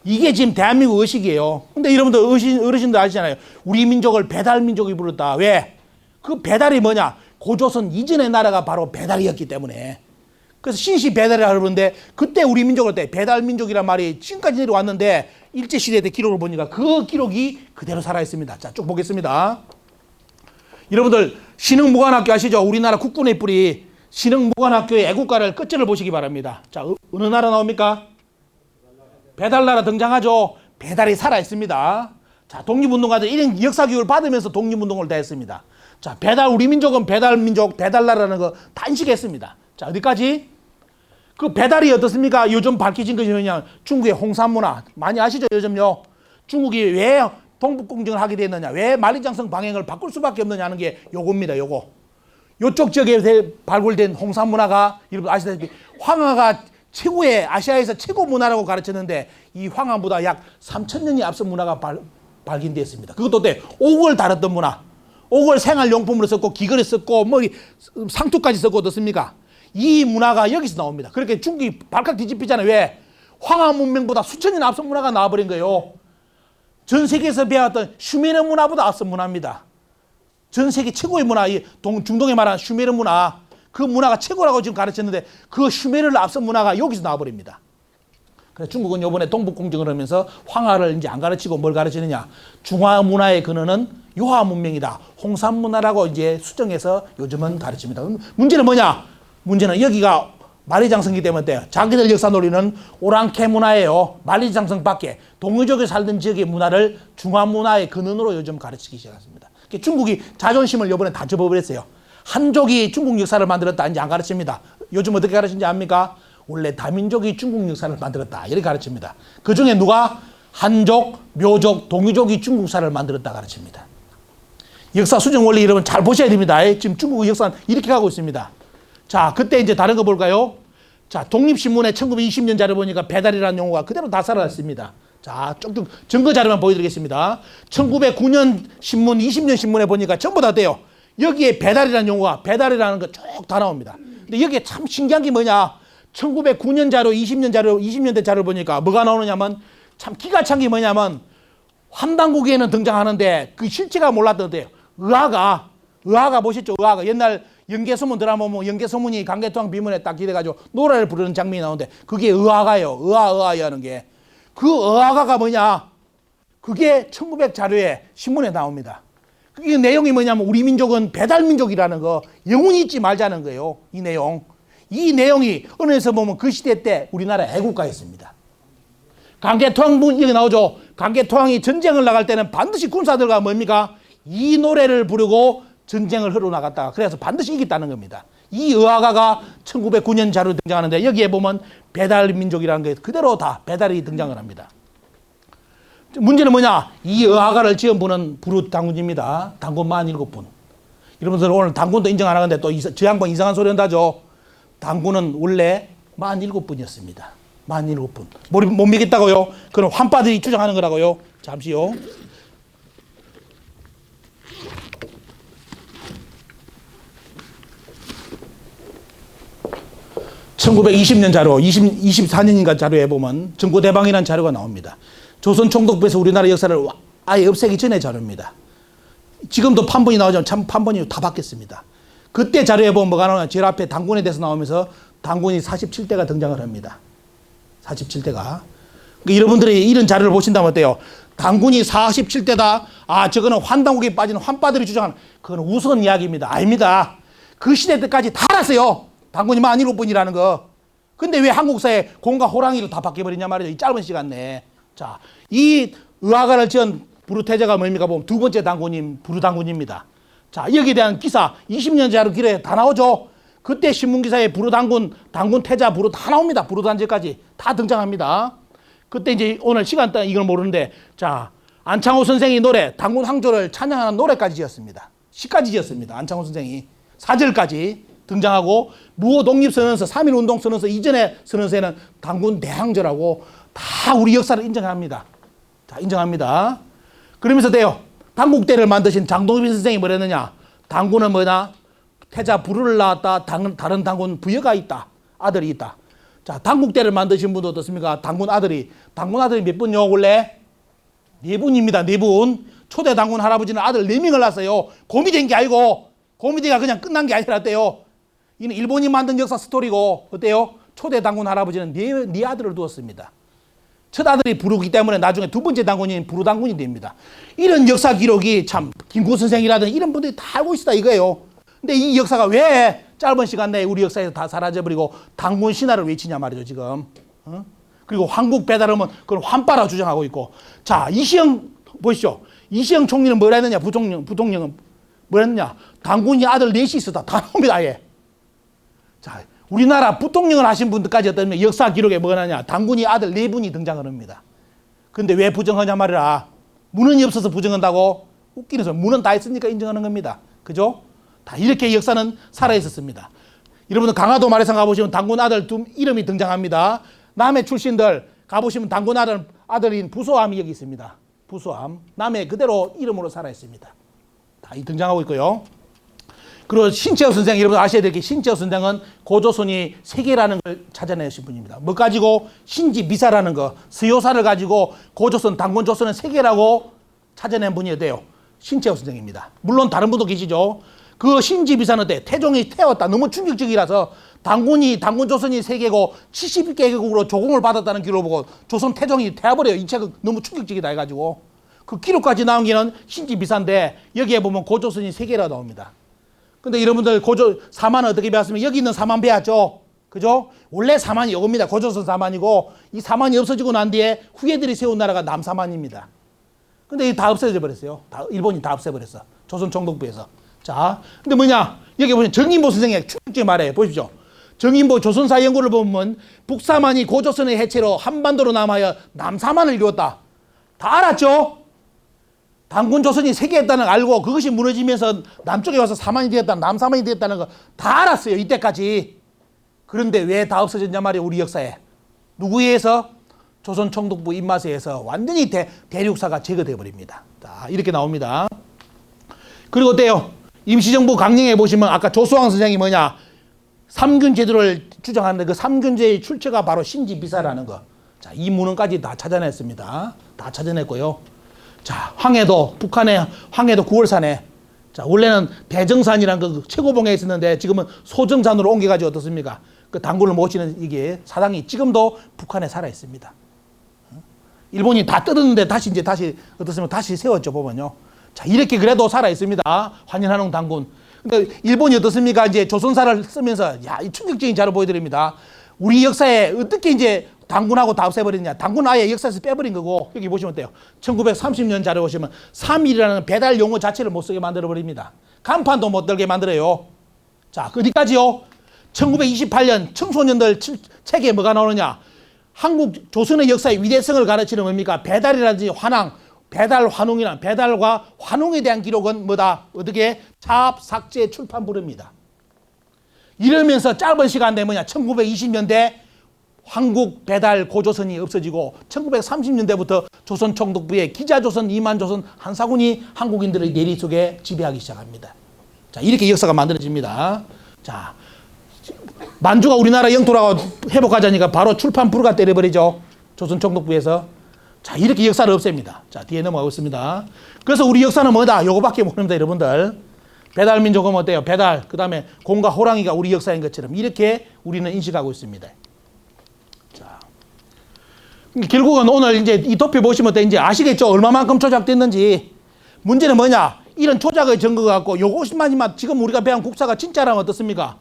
이게 지금 대한민국 의식이에요. 근데 여러분들 어르신들 아시잖아요. 우리 민족을 배달민족이 부르다. 왜? 그 배달이 뭐냐? 고조선 이전의 나라가 바로 배달이었기 때문에. 그래서 신시 배달이라고 그러는데 그때 우리 민족을 때 배달민족이란 말이 지금까지 내려왔는데 일제시대 때 기록을 보니까 그 기록이 그대로 살아있습니다. 자, 쭉 보겠습니다. 여러분들 신흥무관학교 아시죠? 우리나라 국군의 뿌리 신흥무관학교의 애국가를 끝절을 보시기 바랍니다. 자, 어느 나라 나옵니까? 배달나라 등장하죠. 배달이 살아있습니다. 자, 독립운동가들 이런 역사교육을 받으면서 독립운동을 다 했습니다. 자, 우리 민족은 배달민족, 배달나라라는 거 다 인식했습니다. 자, 어디까지? 그 배달이 어떻습니까? 요즘 밝혀진 것이 뭐냐? 중국의 홍산문화. 많이 아시죠? 요즘요. 중국이 왜 동북공정을 하게 됐느냐? 왜 만리장성 방향을 바꿀 수밖에 없느냐 하는 게 요겁니다. 요거. 요쪽 지역에 발굴된 홍산문화가 여러분 아시다시피 황하가 최고의 아시아에서 최고 문화라고 가르쳤는데 이 황하보다 약 3,000년이 앞선 문화가 발견되었습니다. 그것도 때 옥을 다뤘던 문화. 옥을 생활용품으로 썼고 기거리 썼고 뭐 상투까지 썼고 어떻습니까? 이 문화가 여기서 나옵니다. 그렇게 중국이 발칵 뒤집히잖아요. 왜? 황하 문명보다 수천 년 앞선 문화가 나와버린 거예요. 전 세계에서 배웠던 슈메르 문화보다 앞선 문화입니다. 전 세계 최고의 문화, 중동에 말하는 슈메르 문화, 그 문화가 최고라고 지금 가르쳤는데 그 슈메르를 앞선 문화가 여기서 나와버립니다. 그래서 중국은 이번에 동북공정을 하면서 황하를 이제 안 가르치고 뭘 가르치느냐? 중화 문화의 근원은 요하 문명이다. 홍산 문화라고 이제 수정해서 요즘은 가르칩니다. 문제는 뭐냐? 문제는 여기가 만리장성이기 때문에 자기들 역사 논리는 오랑캐 문화예요. 만리장성 밖에 동유족이 살던 지역의 문화를 중화 문화의 근원으로 요즘 가르치기 시작했습니다. 중국이 자존심을 이번에 다 접어버렸어요. 한족이 중국 역사를 만들었다 이제 안 가르칩니다. 요즘 어떻게 가르치는지 압니까? 원래 다민족이 중국 역사를 만들었다 이렇게 가르칩니다. 그 중에 누가? 한족, 묘족, 동유족이 중국 역사를 만들었다 가르칩니다. 역사 수정 원리 여러분 잘 보셔야 됩니다. 지금 중국 역사는 이렇게 가고 있습니다. 자, 그때 이제 다른 거 볼까요? 자, 독립신문에 1920년 자료 보니까 배달이라는 용어가 그대로 다 살아났습니다. 자, 쭉쭉 증거 자료만 보여드리겠습니다. 1909년 신문, 20년 신문에 보니까 전부 다 돼요. 여기에 배달이라는 용어가 배달이라는 거 쭉 다 나옵니다. 근데 여기에 참 신기한 게 뭐냐? 1909년 자료, 20년 자료, 20년대 자료를 보니까 뭐가 나오느냐면 참 기가 찬 게 뭐냐면 환단고기에는 등장하는데 그 실체가 몰랐던데요. 의아가 보셨죠? 의아가 옛날 연개소문 드라마 보면 연개소문이 강개토항 비문에 딱 기대가지고 노래를 부르는 장면이 나오는데 그게 의아가요. 의아 하는 게. 그 의아가가 뭐냐? 그게 1900 자료에 신문에 나옵니다. 그게 내용이 뭐냐면 우리 민족은 배달민족이라는 거 영혼이 잊지 말자는 거예요. 이 내용. 이 내용이 언어에서 보면 그 시대 때 우리나라 애국가였습니다. 강개토항 여기 나오죠. 강개토항이 전쟁을 나갈 때는 반드시 군사들과 뭡니까? 이 노래를 부르고 전쟁을 흘러나갔다가 그래서 반드시 이겼다는 겁니다. 이 의아가가 1909년 자료에 등장하는데 여기에 보면 배달민족이라는 게 그대로 다 배달이 등장을 합니다. 문제는 뭐냐? 이 의아가를 지은 분은 부르 당군입니다. 당군 47분. 여러분들 오늘 당군도 인정 안 하는데 또 저 양반 이상한 소리 한다죠. 당군은 원래 47분이었습니다. 47분. 못 믿겠다고요? 그럼 환빠들이 주장하는 거라고요? 잠시요. 1920년 자료, 24년인가 자료에 보면 정고대방이라는 자료가 나옵니다. 조선 총독부에서 우리나라 역사를 아예 없애기 전의 자료입니다. 지금도 판본이 나오지만 참 판본이 다 바뀌었습니다. 그때 자료에 보면 뭐가 나오냐? 제일 앞에 당군에 대해서 나오면서 당군이 47대가 등장을 합니다. 47대가. 그러니까 여러분들이 이런 자료를 보신다면 어때요? 당군이 47대다. 아, 저거는 환단국에 빠진 환빠들이 주장하는 그건 우스운 이야기입니다. 아닙니다. 그 시대 때까지 다 알았어요. 당군이 47분이라는 거. 근데 왜 한국사에 곰과 호랑이로 다 바뀌어버리냐 말이죠. 이 짧은 시간 내에. 자, 이 의아가를 지은 부르태자가 뭡니까? 보면 두 번째 당군인 부르당군입니다. 자, 여기에 대한 기사 20년 자료 길에 다 나오죠. 그때 신문기사에 부르당군, 당군태자, 부르 다 나옵니다. 부르단지까지 다 등장합니다. 그때 이제 오늘 시간 따 이걸 모르는데 자, 안창호 선생이 노래 당군 항조를 찬양하는 노래까지 지었습니다. 시까지 지었습니다. 안창호 선생이 4절까지 등장하고 무호독립선언서 3.1운동선언서 이전의 선언서에는 당군 대항조라고 다 우리 역사를 인정합니다. 자, 인정합니다. 그러면서 돼요. 당국대를 만드신 장동빈 선생이 뭐랬느냐? 당군은 뭐냐? 태자 부르를 낳았다. 다른 당군 부여가 있다. 아들이 있다. 자, 당국대를 만드신 분도 어떻습니까? 당군 아들이 몇 분요? 원래 네 분입니다. 네 분. 초대 당군 할아버지는 아들 4명을 낳았어요. 곰이 된 게 아니고, 곰이대가 그냥 끝난 게 아니라대요. 이는 일본이 만든 역사 스토리고, 어때요? 초대 당군 할아버지는 네 아들을 두었습니다. 첫 아들이 부르기 때문에 나중에 두 번째 당군인 부르 당군이 됩니다. 이런 역사 기록이 참 김구 선생이라든지 이런 분들이 다 알고 있다 이거예요. 근데 이 역사가 왜 짧은 시간 내에 우리 역사에서 다 사라져버리고 당군 신화를 외치냐 말이죠 지금. 그리고 황국 배달하면 그걸 환빠라 주장하고 있고. 자, 이시영 보시죠. 이시영 총리는 뭐라 했느냐? 부통령은 뭐라 했느냐? 당군이 아들 넷이 있었다. 다 나옵니다 아예. 자, 우리나라 부통령을 하신 분들까지 어떤 역사 기록에 뭐가 나냐? 당군이 아들 4분이 등장을 합니다. 근데 왜 부정하냐 말이라. 문헌이 없어서 부정한다고? 웃기는 소리. 문헌 다 있으니까 인정하는 겁니다. 그죠? 다 이렇게 역사는 살아있었습니다. 여러분들 강화도 마래산 가보시면 당군 아들 이름이 등장합니다. 남해 출신들 가보시면 당군 아들인 부소암이 여기 있습니다. 부소암. 남해 그대로 이름으로 살아있습니다. 다 등장하고 있고요. 그리고 신채호 선생, 여러분 아셔야 될 게 신채호 선생은 고조선이 세계라는 걸 찾아내신 분입니다. 뭐 가지고 신지비사라는 거, 서요사를 가지고 고조선, 당군 조선은 세계라고 찾아낸 분이 돼요. 신채호 선생입니다. 물론 다른 분도 계시죠. 그 신지비사는 어때? 태종이 태웠다. 너무 충격적이라서 당군 조선이 세계고 70개국으로 조공을 받았다는 기록을 보고 조선 태종이 태워버려요. 이 책은 너무 충격적이다 해가지고. 그 기록까지 나온 게는 신지비사인데 여기에 보면 고조선이 세계라 나옵니다. 근데 여러분들 사만은 어떻게 배웠으면 여기 있는 사만 배웠죠? 그죠? 원래 사만이 이겁니다. 고조선 사만이고 이 사만이 없어지고 난 뒤에 후예들이 세운 나라가 남사만입니다. 근데 다 없어져 버렸어요. 일본이 다 없애버렸어. 조선 총독부에서. 자, 근데 뭐냐? 여기 보시면 정인보 선생의 충격적인 말이에요. 보십시오. 정인보 조선사 연구를 보면 북사만이 고조선의 해체로 한반도로 남하여 남사만을 이루었다. 다 알았죠? 당군 조선이 세계했다는 걸 알고 그것이 무너지면서 남쪽에 와서 사만이 되었다는 남사만이 되었다는 거 다 알았어요. 이때까지. 그런데 왜 다 없어졌냐 말이에요. 우리 역사에. 누구에 의해서? 조선 총독부 입맛에 의해서 완전히 대륙사가 제거되어 버립니다. 자, 이렇게 나옵니다. 그리고 어때요? 임시정부 강령에 보시면 아까 조수왕 선생이 뭐냐? 삼균 제도를 주장하는데 그 삼균제의 출처가 바로 신지비사라는 거. 자, 이 문헌까지 다 찾아냈습니다. 다 찾아냈고요. 자, 북한의 황해도 9월산에, 자, 원래는 대정산이라는 그 최고봉에 있었는데 지금은 소정산으로 옮겨가지고 어떻습니까? 그 당군을 모시는 이게 사당이 지금도 북한에 살아 있습니다. 일본이 다 뜯었는데 다시 어떻습니까? 다시 세웠죠, 보면요. 자, 이렇게 그래도 살아 있습니다. 환연한홍 당군. 근데 일본이 어떻습니까? 이제 조선사를 쓰면서, 야, 이 충격적인 자료 보여드립니다. 우리 역사에 어떻게 이제 당군하고 다 없애버리느냐. 당군 아예 역사에서 빼버린 거고, 여기 보시면 어때요? 1930년 자료 보시면 3일이라는 배달 용어 자체를 못 쓰게 만들어버립니다. 간판도 못 들게 만들어요. 자, 어디까지요? 1928년 청소년들 책에 뭐가 나오느냐. 한국 조선의 역사의 위대성을 가르치는 뭡니까? 배달이라든지 환항, 배달과 환웅에 대한 기록은 뭐다? 어떻게? 차압, 삭제, 출판 부릅니다. 이러면서 짧은 시간 내에 뭐냐? 1920년대 한국 배달 고조선이 없어지고 1930년대부터 조선 총독부의 기자조선, 이만조선, 한사군이 한국인들의 내리 속에 지배하기 시작합니다. 자, 이렇게 역사가 만들어집니다. 자, 만주가 우리나라 영토라고 회복하자니까 바로 출판 불가 때려버리죠. 조선 총독부에서. 자, 이렇게 역사를 없앱니다. 자, 뒤에 넘어가겠습니다. 그래서 우리 역사는 뭐다? 요거밖에 모릅니다, 여러분들. 배달민족은 어때요? 배달, 그 다음에 곰과 호랑이가 우리 역사인 것처럼 이렇게 우리는 인식하고 있습니다. 자, 결국은 오늘 이제 이 도표 보시면 이제 아시겠죠? 얼마만큼 조작됐는지. 문제는 뭐냐? 이런 조작의 증거가 갖고 요것만이만 지금 우리가 배운 국사가 진짜라면 어떻습니까?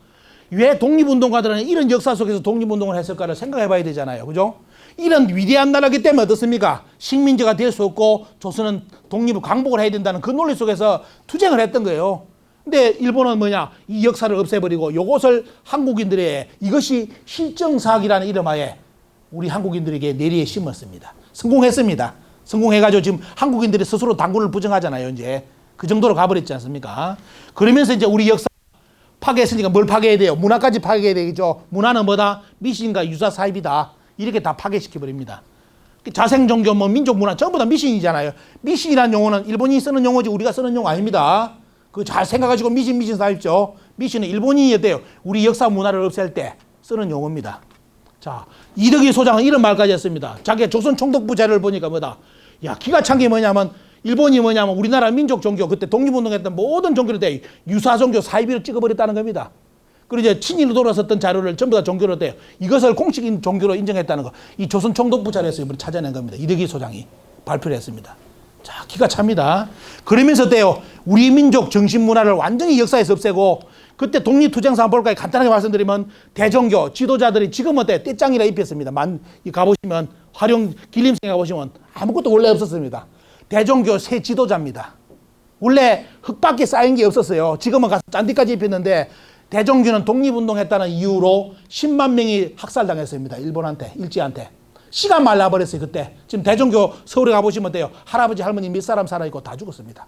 왜 독립운동가들은 이런 역사 속에서 독립운동을 했을까를 생각해 봐야 되잖아요. 그죠? 이런 위대한 나라이기 때문에 어떻습니까? 식민지가 될 수 없고 조선은 독립을 강복을 해야 된다는 그 논리 속에서 투쟁을 했던 거예요. 근데 일본은 뭐냐? 이 역사를 없애버리고 요것을 한국인들의 이것이 실정사학이라는 이름하에 우리 한국인들에게 내리에 심었습니다. 성공했습니다. 성공해가지고 지금 한국인들이 스스로 당군을 부정하잖아요. 이제 그 정도로 가버렸지 않습니까? 그러면서 이제 우리 역사 파괴했으니까 뭘 파괴해야 돼요? 문화까지 파괴해야 되겠죠. 문화는 뭐다? 미신과 유사 사입이다. 이렇게 다 파괴시켜버립니다. 자생종교, 민족 문화 전부 다 미신이잖아요. 미신이라는 용어는 일본인이 쓰는 용어지 우리가 쓰는 용어 아닙니다. 그거 잘 생각하시고 미신 사입죠. 미신은 일본인이었대요. 우리 역사 문화를 없앨 때 쓰는 용어입니다. 자, 이덕희 소장은 이런 말까지 했습니다. 자기가 조선 총독부 자료를 보니까 뭐다. 야, 기가 찬 게 뭐냐면 일본이 뭐냐면 우리나라 민족 종교 그때 독립운동했던 모든 종교를 대 유사 종교 사이비로 찍어버렸다는 겁니다. 그리고 이제 친일로 돌아섰던 자료를 전부 다 종교로 대 이것을 공식 종교로 인정했다는 거. 이 조선 총독부 자료에서 이번에 찾아낸 겁니다. 이덕희 소장이 발표를 했습니다. 자, 기가 찹니다. 그러면서 때요 우리 민족 정신 문화를 완전히 역사에서 없애고 그때 독립투쟁사 볼까요? 간단하게 말씀드리면 대종교 지도자들이 지금 어때 떼짱이라 입혔습니다. 가보시면 활용 길림생에 가보시면 아무것도 원래 없었습니다. 대종교 새 지도자입니다. 원래 흙밖에 쌓인 게 없었어요. 지금은 가서 짠디까지 입혔는데 대종교는 독립운동했다는 이유로 10만 명이 학살당했습니다. 일본한테 일제한테. 시간 말라버렸어요 그때. 지금 대종교 서울에 가보시면 돼요. 할아버지 할머니 몇 사람 살아있고 다 죽었습니다.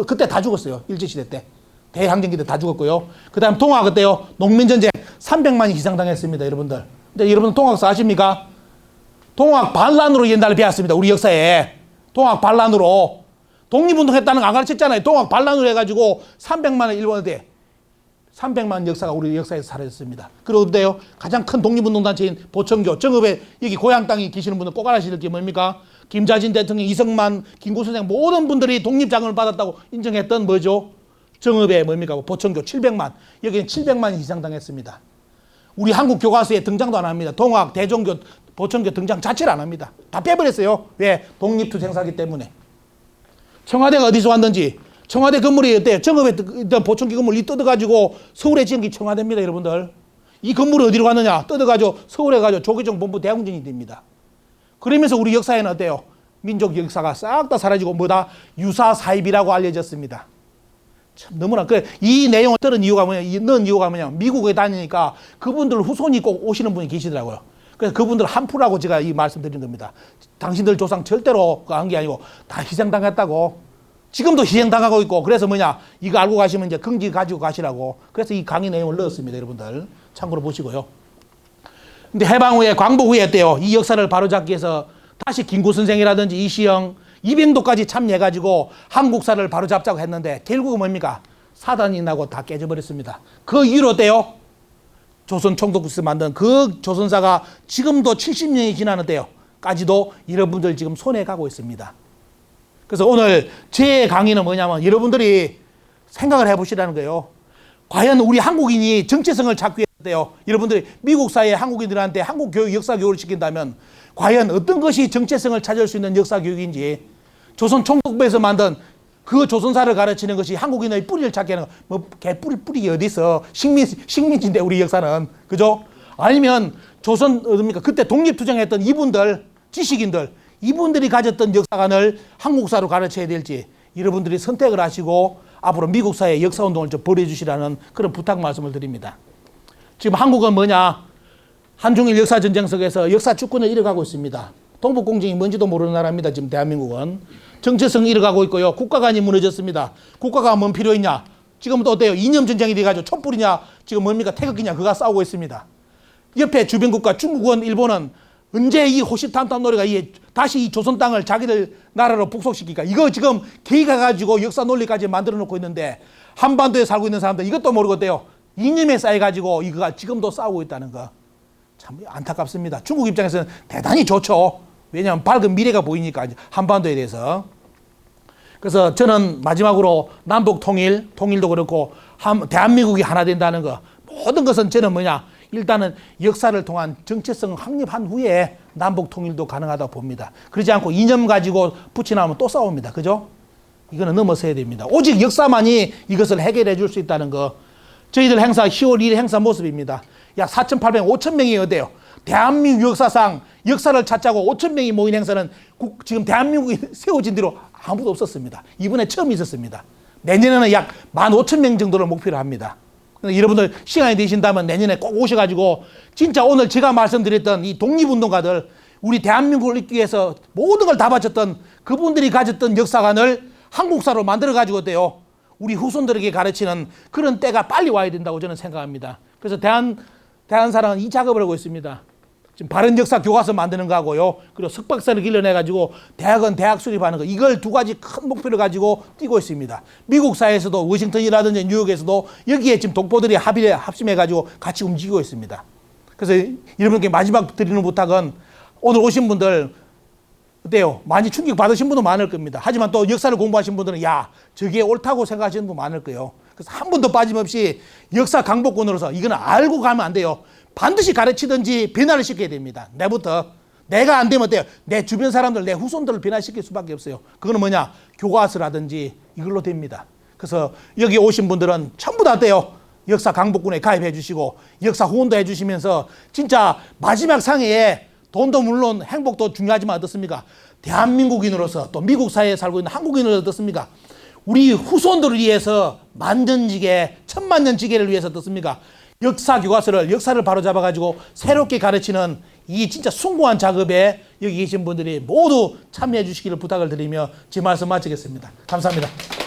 그때 다 죽었어요. 일제시대 때. 대항쟁기 때 다 죽었고요. 그 다음 동학 그때요. 농민전쟁 300만이 희생당했습니다. 여러분들. 근데 여러분 동학사 아십니까? 동학 반란으로 옛날에 배웠습니다. 우리 역사에. 동학 반란으로. 독립운동했다는 거 안 가르쳤잖아요. 동학 반란으로 해가지고 300만을 일본한테 300만 역사가 우리 역사에서 사라졌습니다. 그런데요, 가장 큰 독립운동단체인 보천교, 정읍에 여기 고향 땅에 계시는 분들 꼭 알아시는 게 뭡니까? 김자진 대통령, 이성만, 김구선생 모든 분들이 독립자금을 받았다고 인정했던 뭐죠? 정읍에 뭡니까? 보천교 700만. 여기는 700만이 희생당했습니다. 우리 한국 교과서에 등장도 안 합니다. 동학, 대종교, 보천교 등장 자체를 안 합니다. 다 빼버렸어요. 왜? 독립투쟁사기 때문에. 청와대가 어디서 왔는지. 청와대 건물이 어때요? 정읍에 있던 보청기 건물이 뜯어가지고 서울에 지은 게 청와대입니다, 여러분들. 이 건물이 어디로 갔느냐? 뜯어가지고 서울에 가지고 조계종 본부 대웅전이 됩니다. 그러면서 우리 역사에는 어때요? 민족 역사가 싹 다 사라지고 뭐다? 유사사입이라고 알려졌습니다. 참 너무나 이 내용을 들은 이유가 뭐냐? 미국에 다니니까 그분들 후손이 꼭 오시는 분이 계시더라고요. 그래서 그분들 한푸라고 제가 이 말씀드린 겁니다. 당신들 조상 절대로 한 게 아니고 다 희생당했다고. 지금도 희생당하고 있고 그래서 뭐냐 이거 알고 가시면 이제 긍지 가지고 가시라고 그래서 이 강의 내용을 넣었습니다. 여러분들 참고로 보시고요. 근데 해방 후에 광복 후에 어때요? 이 역사를 바로잡기 위해서 다시 김구 선생이라든지 이시영 이병도까지 참여해가지고 한국사를 바로잡자고 했는데 결국은 뭡니까? 사단이 나고 다 깨져버렸습니다. 그 이유로 어때요? 조선 총독부에서 만든 그 조선사가 지금도 70년이 지나는데요 까지도 여러분들 지금 손해 가고 있습니다. 그래서 오늘 제 강의는 뭐냐면 여러분들이 생각을 해보시라는 거예요. 과연 우리 한국인이 정체성을 찾기 위해서요. 여러분들이 미국 사회의 한국인들한테 한국 교육, 역사 교육을 시킨다면 과연 어떤 것이 정체성을 찾을 수 있는 역사 교육인지 조선 총독부에서 만든 그 조선사를 가르치는 것이 한국인의 뿌리를 찾게 하는 거. 뭐 개뿌리 어디 있어? 식민지인데 우리 역사는. 그죠? 아니면 조선 어딥니까? 그때 독립투쟁했던 이분들, 지식인들 이분들이 가졌던 역사관을 한국사로 가르쳐야 될지 여러분들이 선택을 하시고 앞으로 미국 사회의 역사운동을 좀 벌여주시라는 그런 부탁 말씀을 드립니다. 지금 한국은 뭐냐? 한중일 역사전쟁 속에서 역사 주권을 잃어가고 있습니다. 동북공정이 뭔지도 모르는 나라입니다. 지금 대한민국은. 정체성 잃어가고 있고요. 국가관이 무너졌습니다. 국가가 뭔 필요 있냐? 지금 또 어때요? 이념전쟁이 돼가지고 촛불이냐? 지금 뭡니까? 태극기냐? 그가 싸우고 있습니다. 옆에 주변국가 중국은 일본은 언제 이 호시탐탐 노래가 다시 이 조선 땅을 자기들 나라로 북속시킬까? 이거 지금 개의가가지고 역사 논리까지 만들어 놓고 있는데 한반도에 살고 있는 사람들 이것도 모르고 어때요? 이념에 쌓여가지고 이거가 지금도 싸우고 있다는 거. 참 안타깝습니다. 중국 입장에서는 대단히 좋죠. 왜냐하면 밝은 미래가 보이니까 한반도에 대해서. 그래서 저는 마지막으로 남북 통일도 그렇고 대한민국이 하나 된다는 거. 모든 것은 저는 뭐냐? 일단은 역사를 통한 정체성을 확립한 후에 남북 통일도 가능하다고 봅니다. 그러지 않고 이념 가지고 붙이나면 또 싸웁니다. 그죠? 이거는 넘어서야 됩니다. 오직 역사만이 이것을 해결해 줄 수 있다는 거. 저희들 행사 10월 1일 행사 모습입니다. 약 4,800, 5,000명이 어때요? 대한민국 역사상 역사를 찾자고 5,000명이 모인 행사는 지금 대한민국이 세워진 뒤로 아무도 없었습니다. 이번에 처음 있었습니다. 내년에는 약 15,000명 정도를 목표로 합니다. 여러분들 시간이 되신다면 내년에 꼭 오셔가지고 진짜 오늘 제가 말씀드렸던 이 독립운동가들 우리 대한민국을 잇기 위해서 모든 걸 다 바쳤던 그분들이 가졌던 역사관을 한국사로 만들어가지고 어때요? 우리 후손들에게 가르치는 그런 때가 빨리 와야 된다고 저는 생각합니다. 그래서 대한사랑은 이 작업을 하고 있습니다. 지금 바른 역사 교과서 만드는 거 하고요. 그리고 석박사를 길러내가지고 대학은 대학 수립하는 거. 이걸 두 가지 큰 목표를 가지고 뛰고 있습니다. 미국 사회에서도 워싱턴이라든지 뉴욕에서도 여기에 지금 독보들이 합심해가지고 같이 움직이고 있습니다. 그래서 여러분께 마지막 드리는 부탁은 오늘 오신 분들 어때요? 많이 충격 받으신 분도 많을 겁니다. 하지만 또 역사를 공부하신 분들은 야, 저게 옳다고 생각하시는 분 많을 거예요. 그래서 한 번도 빠짐없이 역사 강복군으로서 이거는 알고 가면 안 돼요. 반드시 가르치든지 변화를 시켜야 됩니다. 내부터. 내가 안 되면 어때요? 내 주변 사람들, 내 후손들을 변화시킬 수밖에 없어요. 그거는 뭐냐? 교과서라든지 이걸로 됩니다. 그래서 여기 오신 분들은 전부 다 어때요? 역사 강복군에 가입해 주시고 역사 후원도 해 주시면서 진짜 마지막 상해에 돈도 물론 행복도 중요하지만 어떻습니까? 대한민국인으로서 또 미국 사회에 살고 있는 한국인으로서 어떻습니까? 우리 후손들을 위해서 만전지계, 천만년지계를 위해서 어떻습니까? 역사 교과서를, 역사를 바로잡아가지고 새롭게 가르치는 이 진짜 숭고한 작업에 여기 계신 분들이 모두 참여해 주시기를 부탁을 드리며 제 말씀 마치겠습니다. 감사합니다.